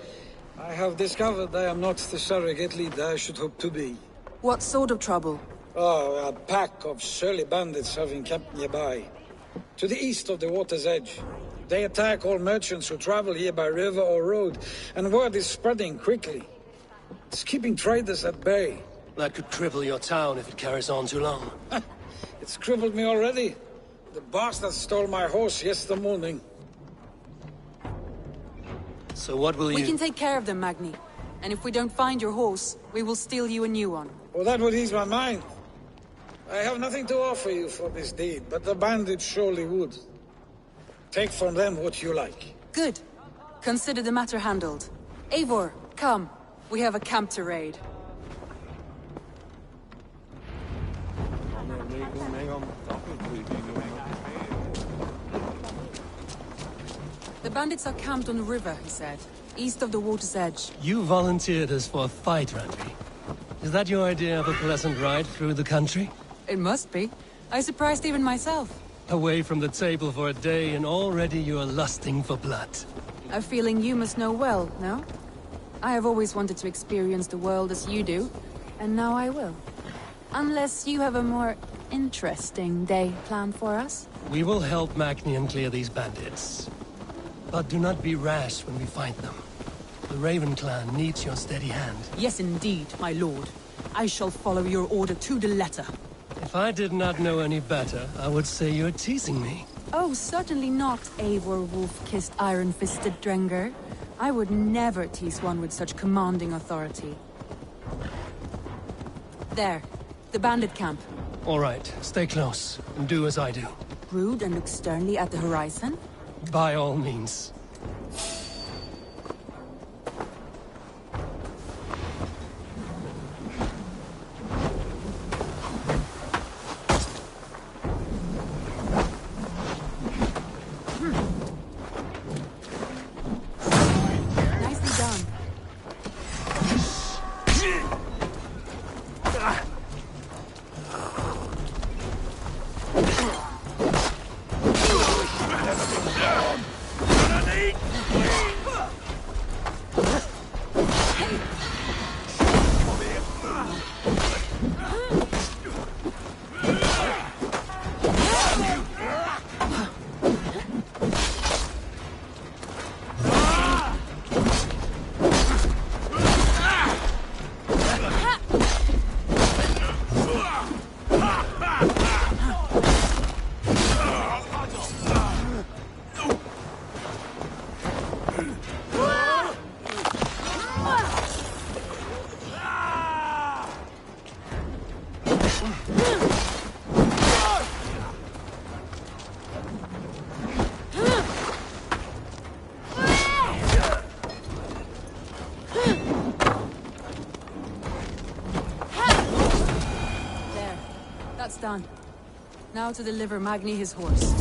I have discovered I am not the surrogate leader I should hope to be. What sort of trouble? Oh, a pack of surly bandits have been kept nearby. To the east of the water's edge. They attack all merchants who travel here by river or road, and word is spreading quickly. It's keeping traders at bay. That could cripple your town if it carries on too long. It's crippled me already. The bastard stole my horse yesterday morning. So what will you... We can take care of them, Magni. And if we don't find your horse, we will steal you a new one. Well, that would ease my mind. I have nothing to offer you for this deed, but the bandits surely would. Take from them what you like. Good. Consider the matter handled. Eivor, come. We have a camp to raid. The bandits are camped on the river, he said. East of the water's edge. You volunteered us for a fight, Randvi. Is that your idea of a pleasant ride through the country? It must be. I surprised even myself. Away from the table for a day and already you are lusting for blood. A feeling you must know well, no? I have always wanted to experience the world as you do, and now I will. Unless you have a more interesting day planned for us? We will help Magni and clear these bandits. But do not be rash when we find them. The Raven clan needs your steady hand. Yes, indeed, my lord. I shall follow your order to the letter. If I did not know any better, I would say you're teasing me. Oh, certainly not, Eivor wolf-kissed iron-fisted Drenger. I would never tease one with such commanding authority. There, the bandit camp. All right, stay close, and do as I do. Brood and look sternly at the horizon? By all means. That's done. Now to deliver Magni his horse.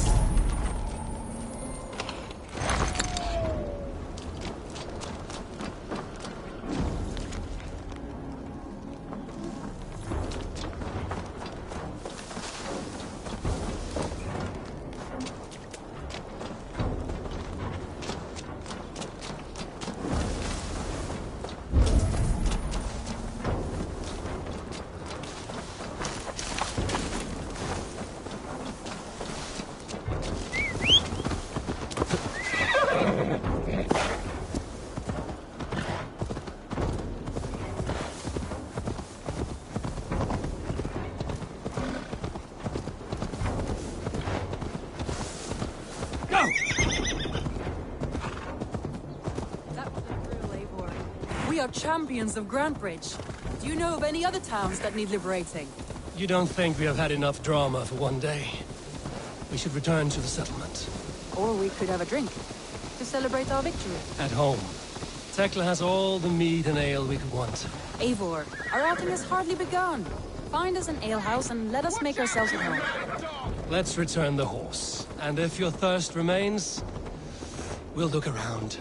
are champions of Grantbridge. Do you know of any other towns that need liberating? You don't think we have had enough drama for one day? We should return to the settlement. Or we could have a drink, to celebrate our victory. At home. Tekla has all the mead and ale we could want. Eivor, our outing has hardly begun. Find us an alehouse and let us make ourselves at home. Let's return the horse. And if your thirst remains, we'll look around.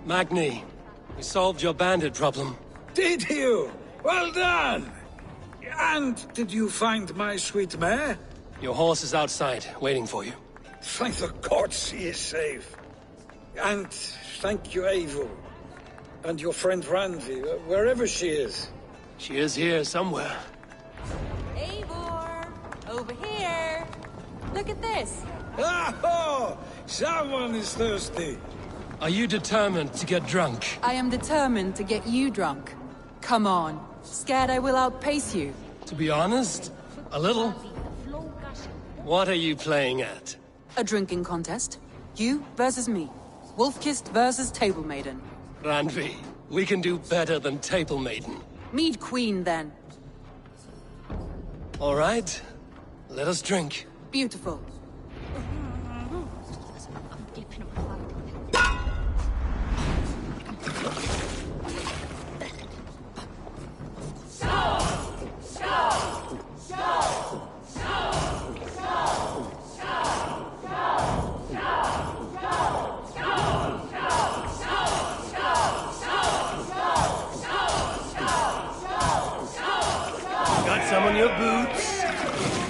Magni, we solved your bandit problem. Did you? Well done! And did you find my sweet mare? Your horse is outside, waiting for you. Thank the gods he is safe. And thank you, Eivor. And your friend Randvi, wherever she is. She is here somewhere. Eivor! Over here! Look at this! Oh! Someone is thirsty! Are you determined to get drunk? I am determined to get you drunk. Come on. Scared I will outpace you? To be honest, a little. What are you playing at? A drinking contest. You versus me. Wolf-Kissed versus Table Maiden. Randvi, we can do better than Table Maiden. Mead Queen, then. All right. Let us drink. Beautiful. Got some on your boots?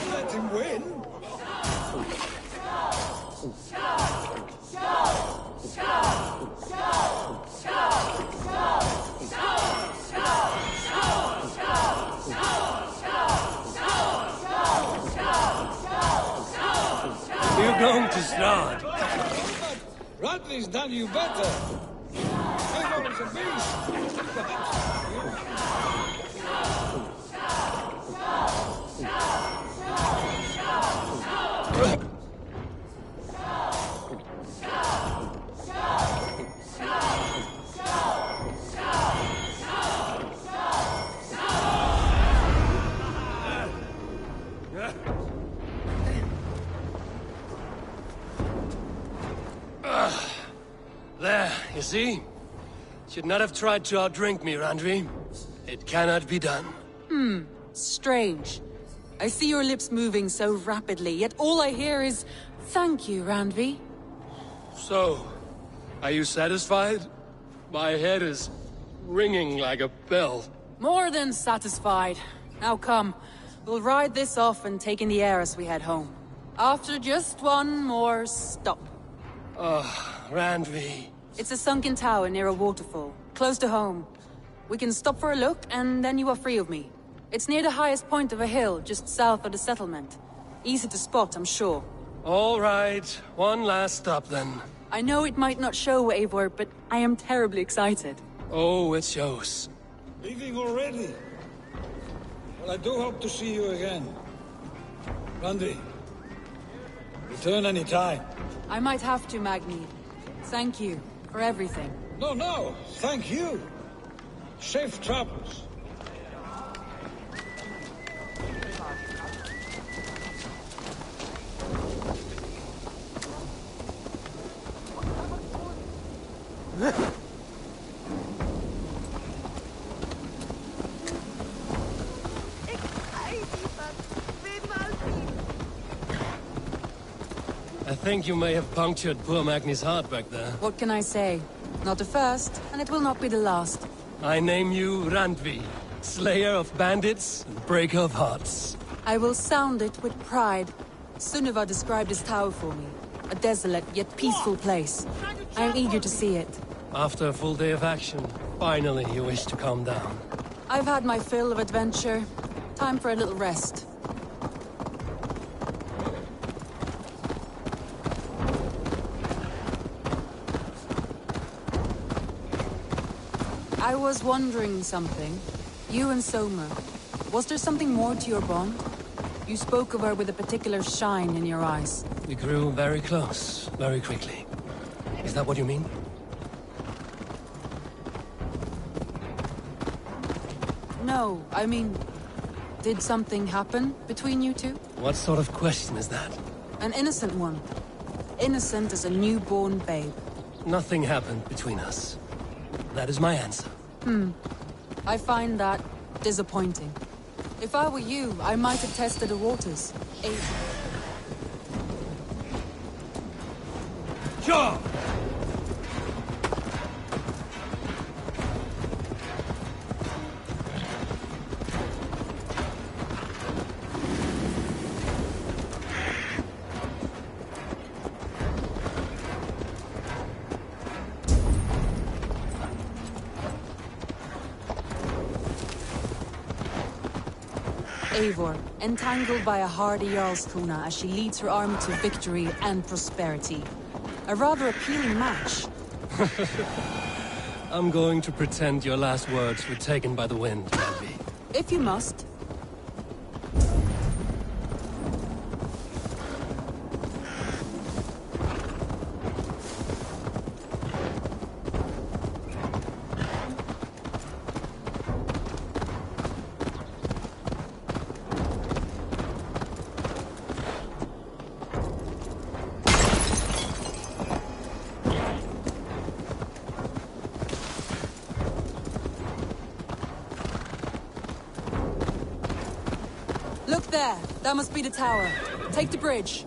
Let him win. You're going to start. Radley's done you better. Eivor is a beast. There, you see? Should not have tried to outdrink me, Randvi. It cannot be done. Strange. I see your lips moving so rapidly, yet all I hear is, "Thank you, Randvi." So, are you satisfied? My head is ringing like a bell. More than satisfied. Now come, we'll ride this off and take in the air as we head home. After just one more stop. Randvi. It's a sunken tower near a waterfall, close to home. We can stop for a look, and then you are free of me. It's near the highest point of a hill, just south of the settlement. Easy to spot, I'm sure. All right, one last stop then. I know it might not show, Eivor, but I am terribly excited. Oh, it shows. Leaving already? Well, I do hope to see you again. Randvi, return any time. I might have to, Magni. Thank you for everything. No, thank you. Safe travels. I think you may have punctured poor Magni's heart back there. What can I say? Not the first, and it will not be the last. I name you Randvi. Slayer of bandits and breaker of hearts. I will sound it with pride. Sunniva described his tower for me. A desolate yet peaceful place. I am eager to see it. After a full day of action, finally you wish to calm down. I've had my fill of adventure. Time for a little rest. I was wondering something. You and Soma. Was there something more to your bond? You spoke of her with a particular shine in your eyes. We grew very close, very quickly. Is that what you mean? No, I mean... Did something happen between you two? What sort of question is that? An innocent one. Innocent as a newborn babe. Nothing happened between us. That is my answer. I find that disappointing. If I were you, I might have tested the waters. Sure! Eivor, entangled by a hardy Jarlskona as she leads her army to victory and prosperity. A rather appealing match. I'm going to pretend your last words were taken by the wind, Malvi. If you must. Look there! That must be the tower. Take the bridge.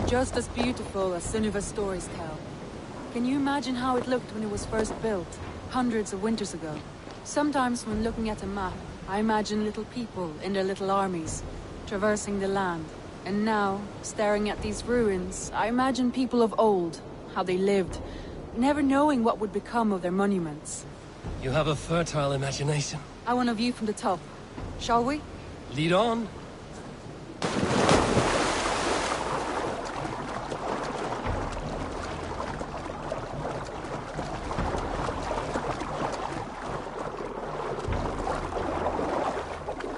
Just as beautiful as Sunniva's stories tell. Can you imagine how it looked when it was first built, hundreds of winters ago? Sometimes when looking at a map, I imagine little people in their little armies, traversing the land. And now, staring at these ruins, I imagine people of old, how they lived, never knowing what would become of their monuments. You have a fertile imagination. I want a view from the top. Shall we? Lead on.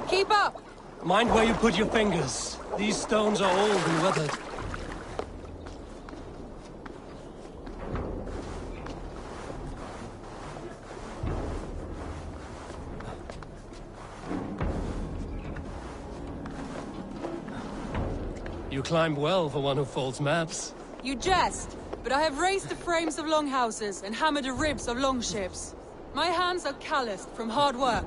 Keep up! Mind where you put your fingers. These stones are old and weathered. You climb well for one who folds maps. You jest, but I have raised the frames of longhouses and hammered the ribs of longships. My hands are calloused from hard work.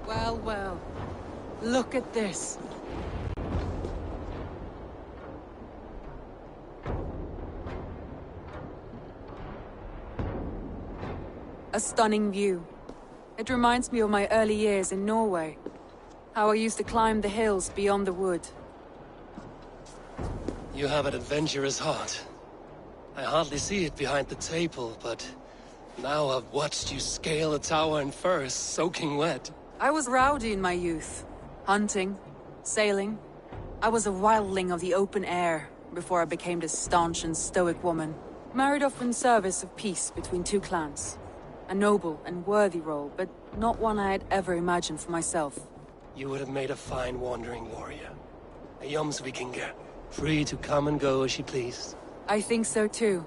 Well, well. Look at this. A stunning view. It reminds me of my early years in Norway. How I used to climb the hills beyond the wood. You have an adventurous heart. I hardly see it behind the table, but now I've watched you scale a tower in furs, soaking wet. I was rowdy in my youth. Hunting, sailing. I was a wildling of the open air, before I became this staunch and stoic woman. Married off in service of peace between two clans. A noble and worthy role, but not one I had ever imagined for myself. You would have made a fine wandering warrior. A Jomsvikinger, free to come and go as she pleased. I think so too.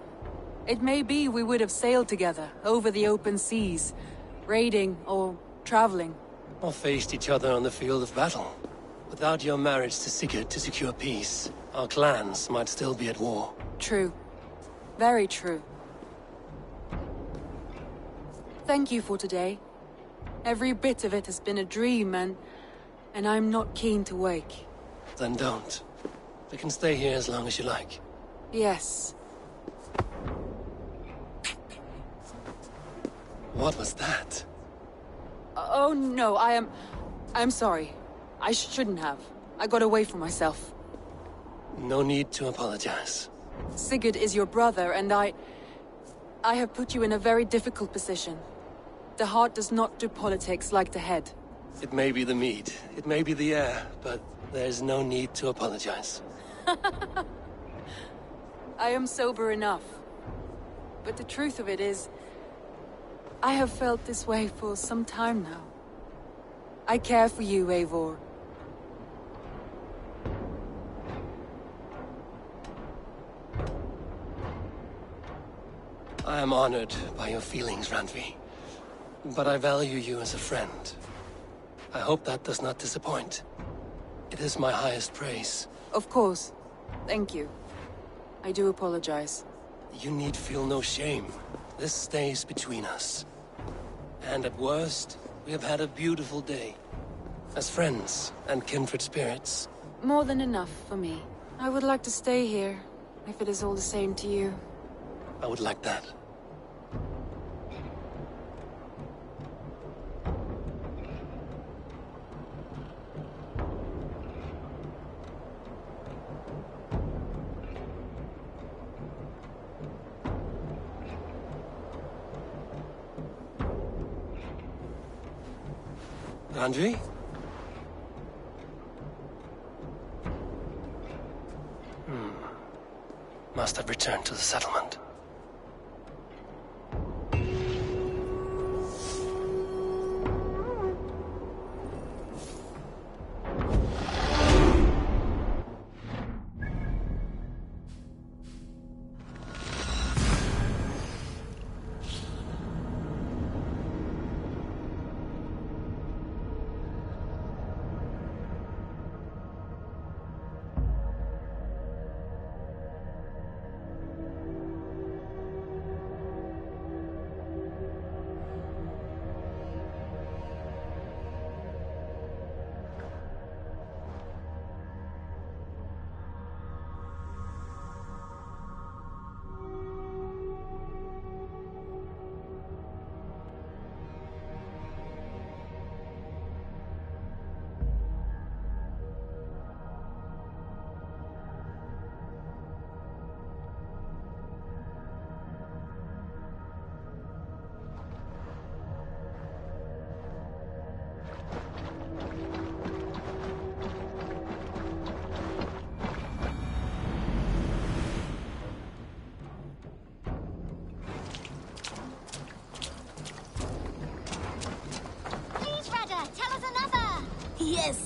It may be we would have sailed together, over the open seas, raiding or traveling. Or faced each other on the field of battle. Without your marriage to Sigurd to secure peace, our clans might still be at war. True. Very true. Thank you for today. Every bit of it has been a dream, and I'm not keen to wake. Then don't. We can stay here as long as you like. Yes. What was that? Oh no, I'm sorry. I shouldn't have. I got away from myself. No need to apologize. Sigurd is your brother, and I have put you in a very difficult position. The heart does not do politics like the head. It may be the mead, it may be the air, but there's no need to apologize. I am sober enough. But the truth of it is, I have felt this way for some time now. I care for you, Eivor. I am honored by your feelings, Randvi. But I value you as a friend. I hope that does not disappoint. It is my highest praise. Of course. Thank you. I do apologize. You need feel no shame. This stays between us. And at worst, we have had a beautiful day. As friends and kindred spirits. More than enough for me. I would like to stay here, if it is all the same to you. I would like that. Randvi? Must have returned to the settlement.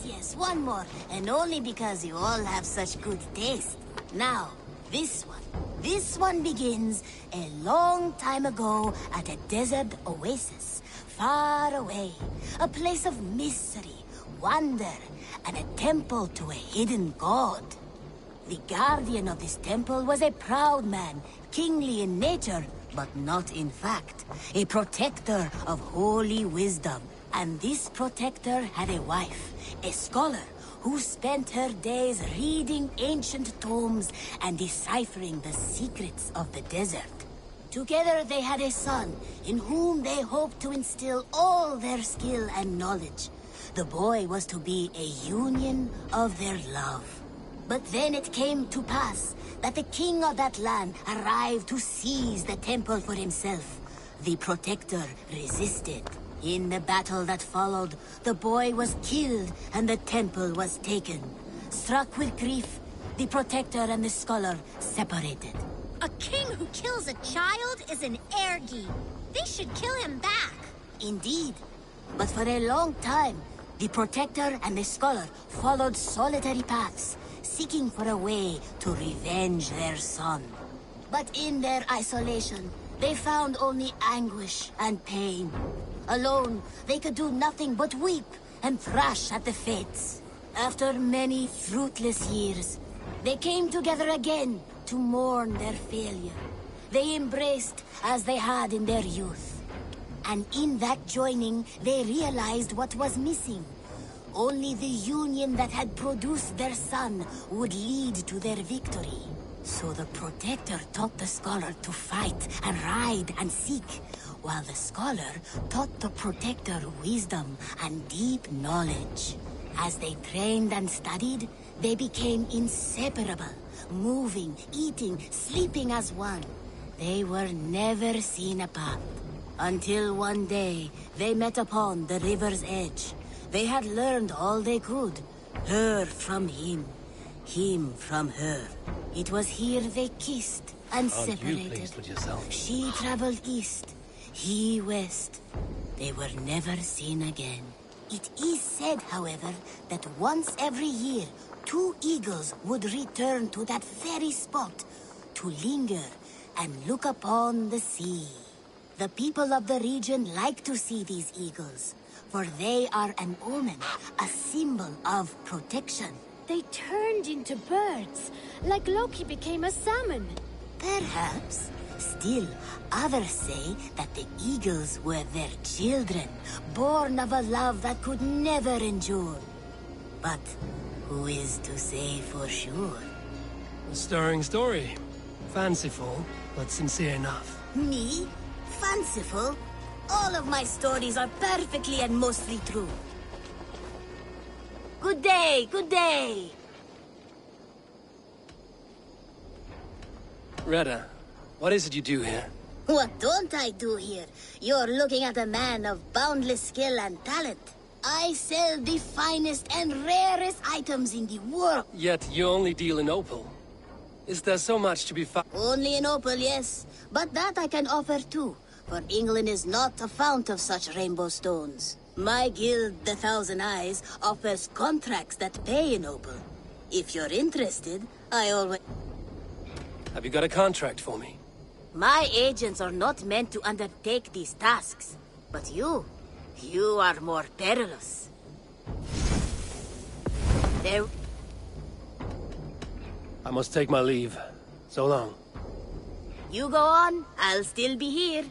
Yes, one more. And only because you all have such good taste. Now, this one begins a long time ago at a desert oasis, far away. A place of mystery, wonder, and a temple to a hidden god. The guardian of this temple was a proud man, kingly in nature, but not in fact. A protector of holy wisdom. And this protector had a wife, a scholar, who spent her days reading ancient tomes and deciphering the secrets of the desert. Together they had a son, in whom they hoped to instill all their skill and knowledge. The boy was to be a union of their love. But then it came to pass that the king of that land arrived to seize the temple for himself. The protector resisted. In the battle that followed, the boy was killed and the temple was taken. Struck with grief, the protector and the scholar separated. A king who kills a child is an ergi. They should kill him back. Indeed. But for a long time, the protector and the scholar followed solitary paths, seeking for a way to revenge their son. But in their isolation, they found only anguish and pain. Alone, they could do nothing but weep and thrash at the fates. After many fruitless years, they came together again to mourn their failure. they embraced as they had in their youth. And in that joining, they realized what was missing. Only the union that had produced their son would lead to their victory. So the Protector taught the Scholar to fight and ride and seek, while the Scholar taught the Protector wisdom and deep knowledge. As they trained and studied, they became inseparable, moving, eating, sleeping as one. They were never seen apart. Until one day, they met upon the river's edge. They had learned all they could. Her from him from her. It was here they kissed and Aren't separated. you pleased with yourself? She traveled east, he west. They were never seen again. It is said, however, that once every year, 2 eagles would return to that very spot to linger and look upon the sea. The people of the region like to see these eagles, for they are an omen, a symbol of protection. They turned into birds, like Loki became a salmon. Perhaps. Still, others say that the eagles were their children, born of a love that could never endure. But who is to say for sure? A stirring story. Fanciful, but sincere enough. Me? Fanciful? All of my stories are perfectly and mostly true. Good day, good day! Retta, what is it you do here? What don't I do here? You're looking at a man of boundless skill and talent. I sell the finest and rarest items in the world. Yet you only deal in opal. Is there so much to be found? Only in opal, yes. But that I can offer too, for England is not a fount of such rainbow stones. My guild, the Thousand Eyes, offers contracts that pay in opal. If you're interested, I always... Have you got a contract for me? My agents are not meant to undertake these tasks. But you are more perilous. There... I must take my leave. So long. You go on, I'll still be here.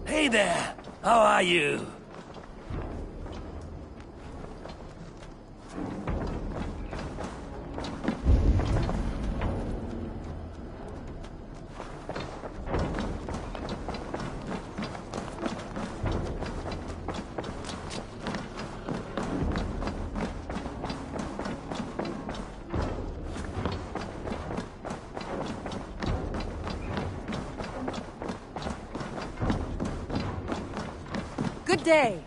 Hey there! How are you? Good day.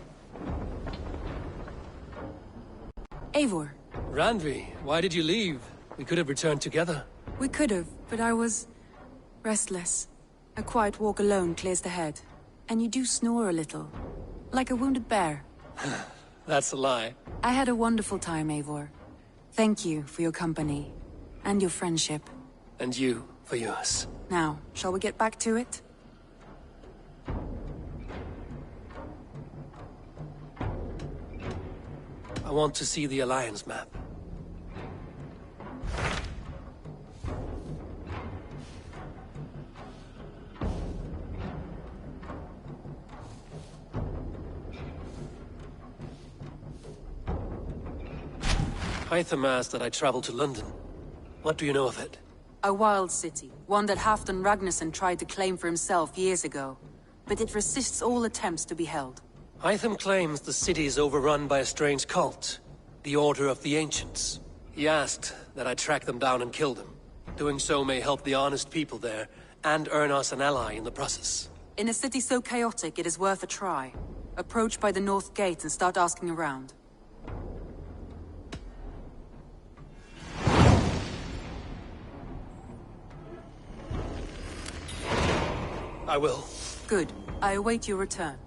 Eivor. Randvi, why did you leave? We could have returned together. We could have, but I was... restless. A quiet walk alone clears the head. And you do snore a little. Like a wounded bear. That's a lie. I had a wonderful time, Eivor. Thank you for your company. And your friendship. And you for yours. Now, shall we get back to it? I want to see the Alliance map. Hytham asked that I travel to London. What do you know of it? A wild city, one that Halfdan Ragnarsson tried to claim for himself years ago. But it resists all attempts to be held. Hytham claims the city is overrun by a strange cult, the Order of the Ancients. He asked that I track them down and kill them. Doing so may help the honest people there, and earn us an ally in the process. In a city so chaotic, it is worth a try. Approach by the North Gate and start asking around. I will. Good. I await your return.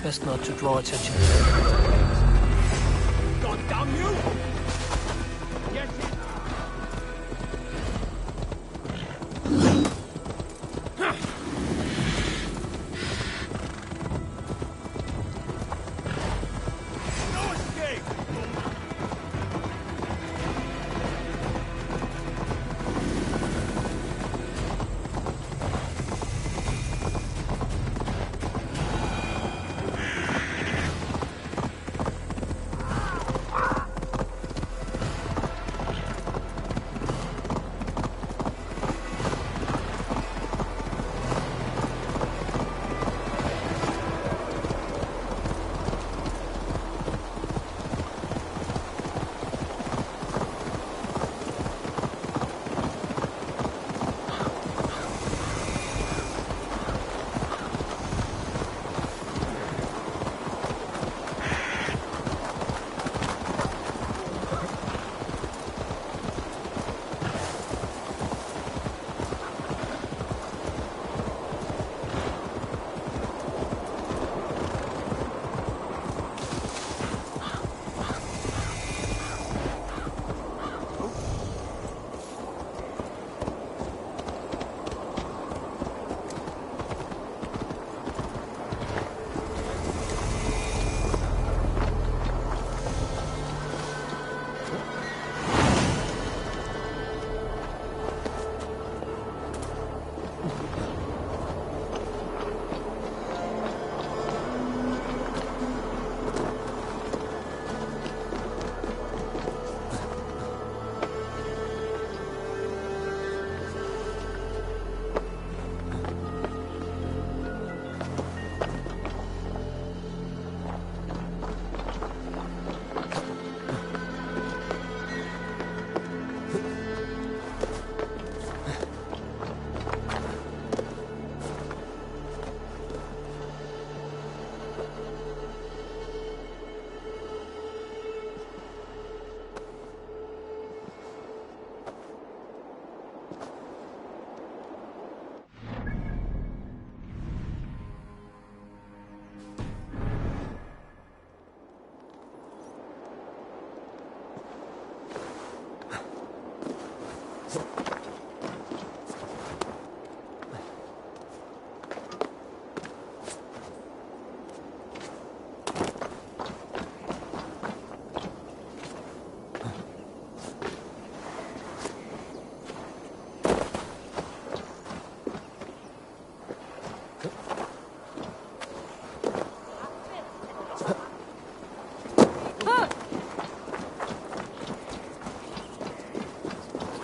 Best not to draw attention. God damn you! Yes, no escape!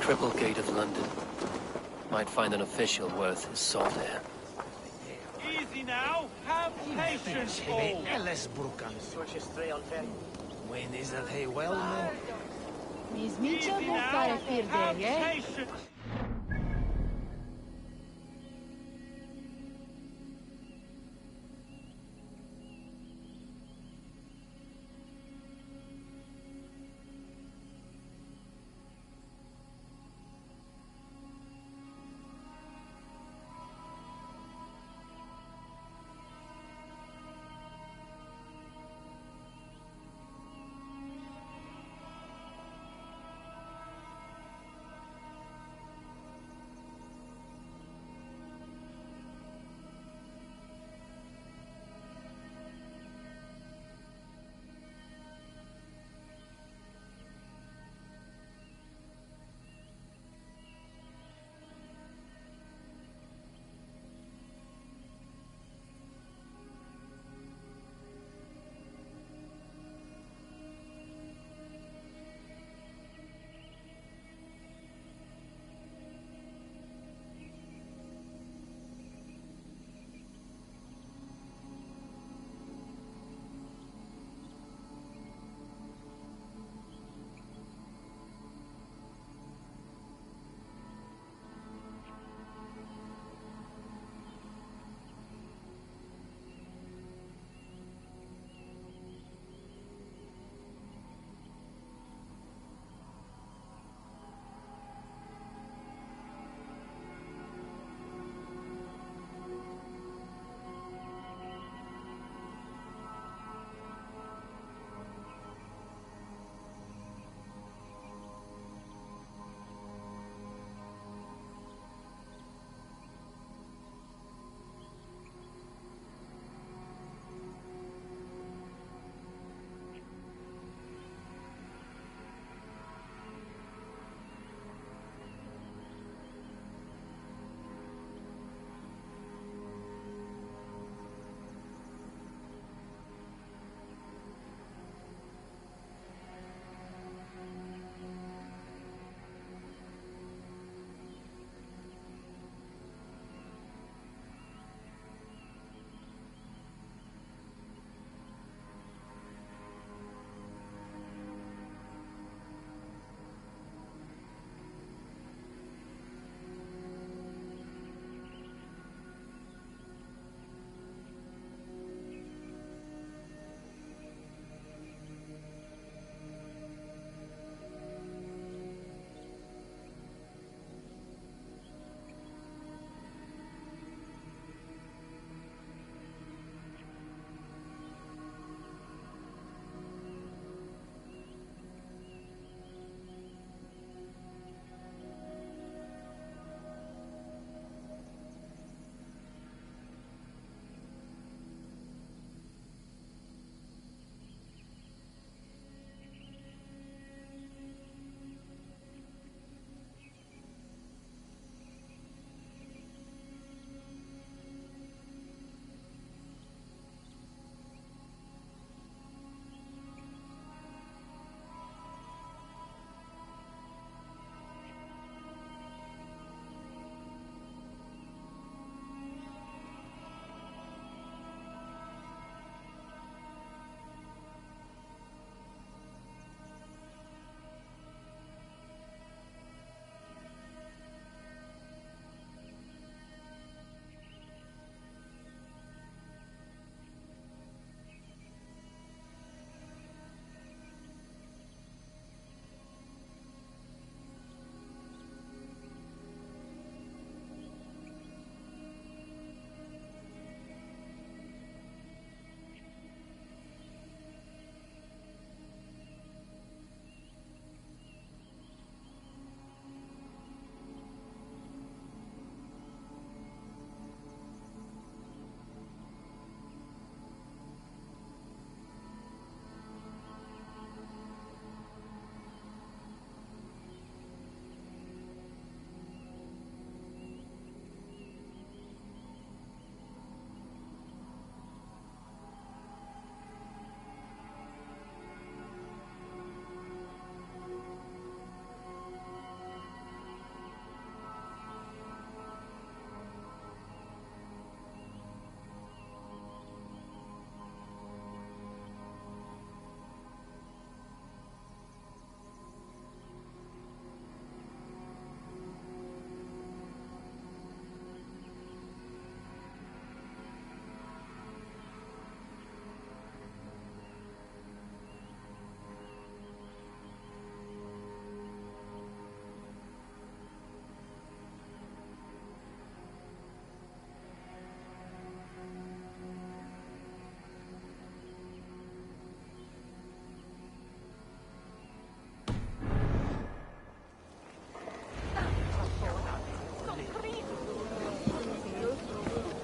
Triple Gate of London. Might find an official worth his salt there. Easy now. Have patience, all. Eles brucan. When is that hey well, man? Easy now. Have patience.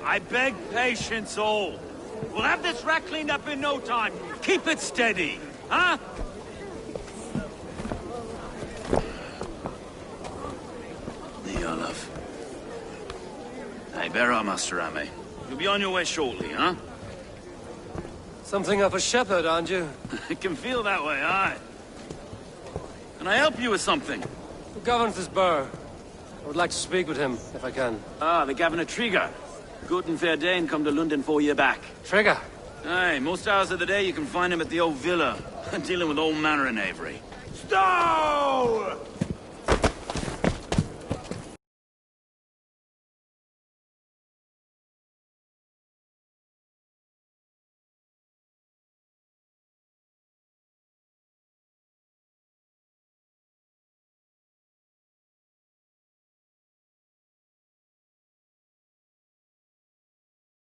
I beg patience, all. We'll have this wreck cleaned up in no time. Keep it steady, huh? There, love. Hey, bear up, Master Ame. You'll be on your way shortly, huh? Something of a shepherd, aren't you? It can feel that way, aye. Can I help you with something? Who governs this burr? I would like to speak with him, if I can. Ah, the Governor Trigger. Good and fair Dane come to London 4 year back. Trigger? Aye, most hours of the day you can find him at the old villa, dealing with all manner in Avery. Stow!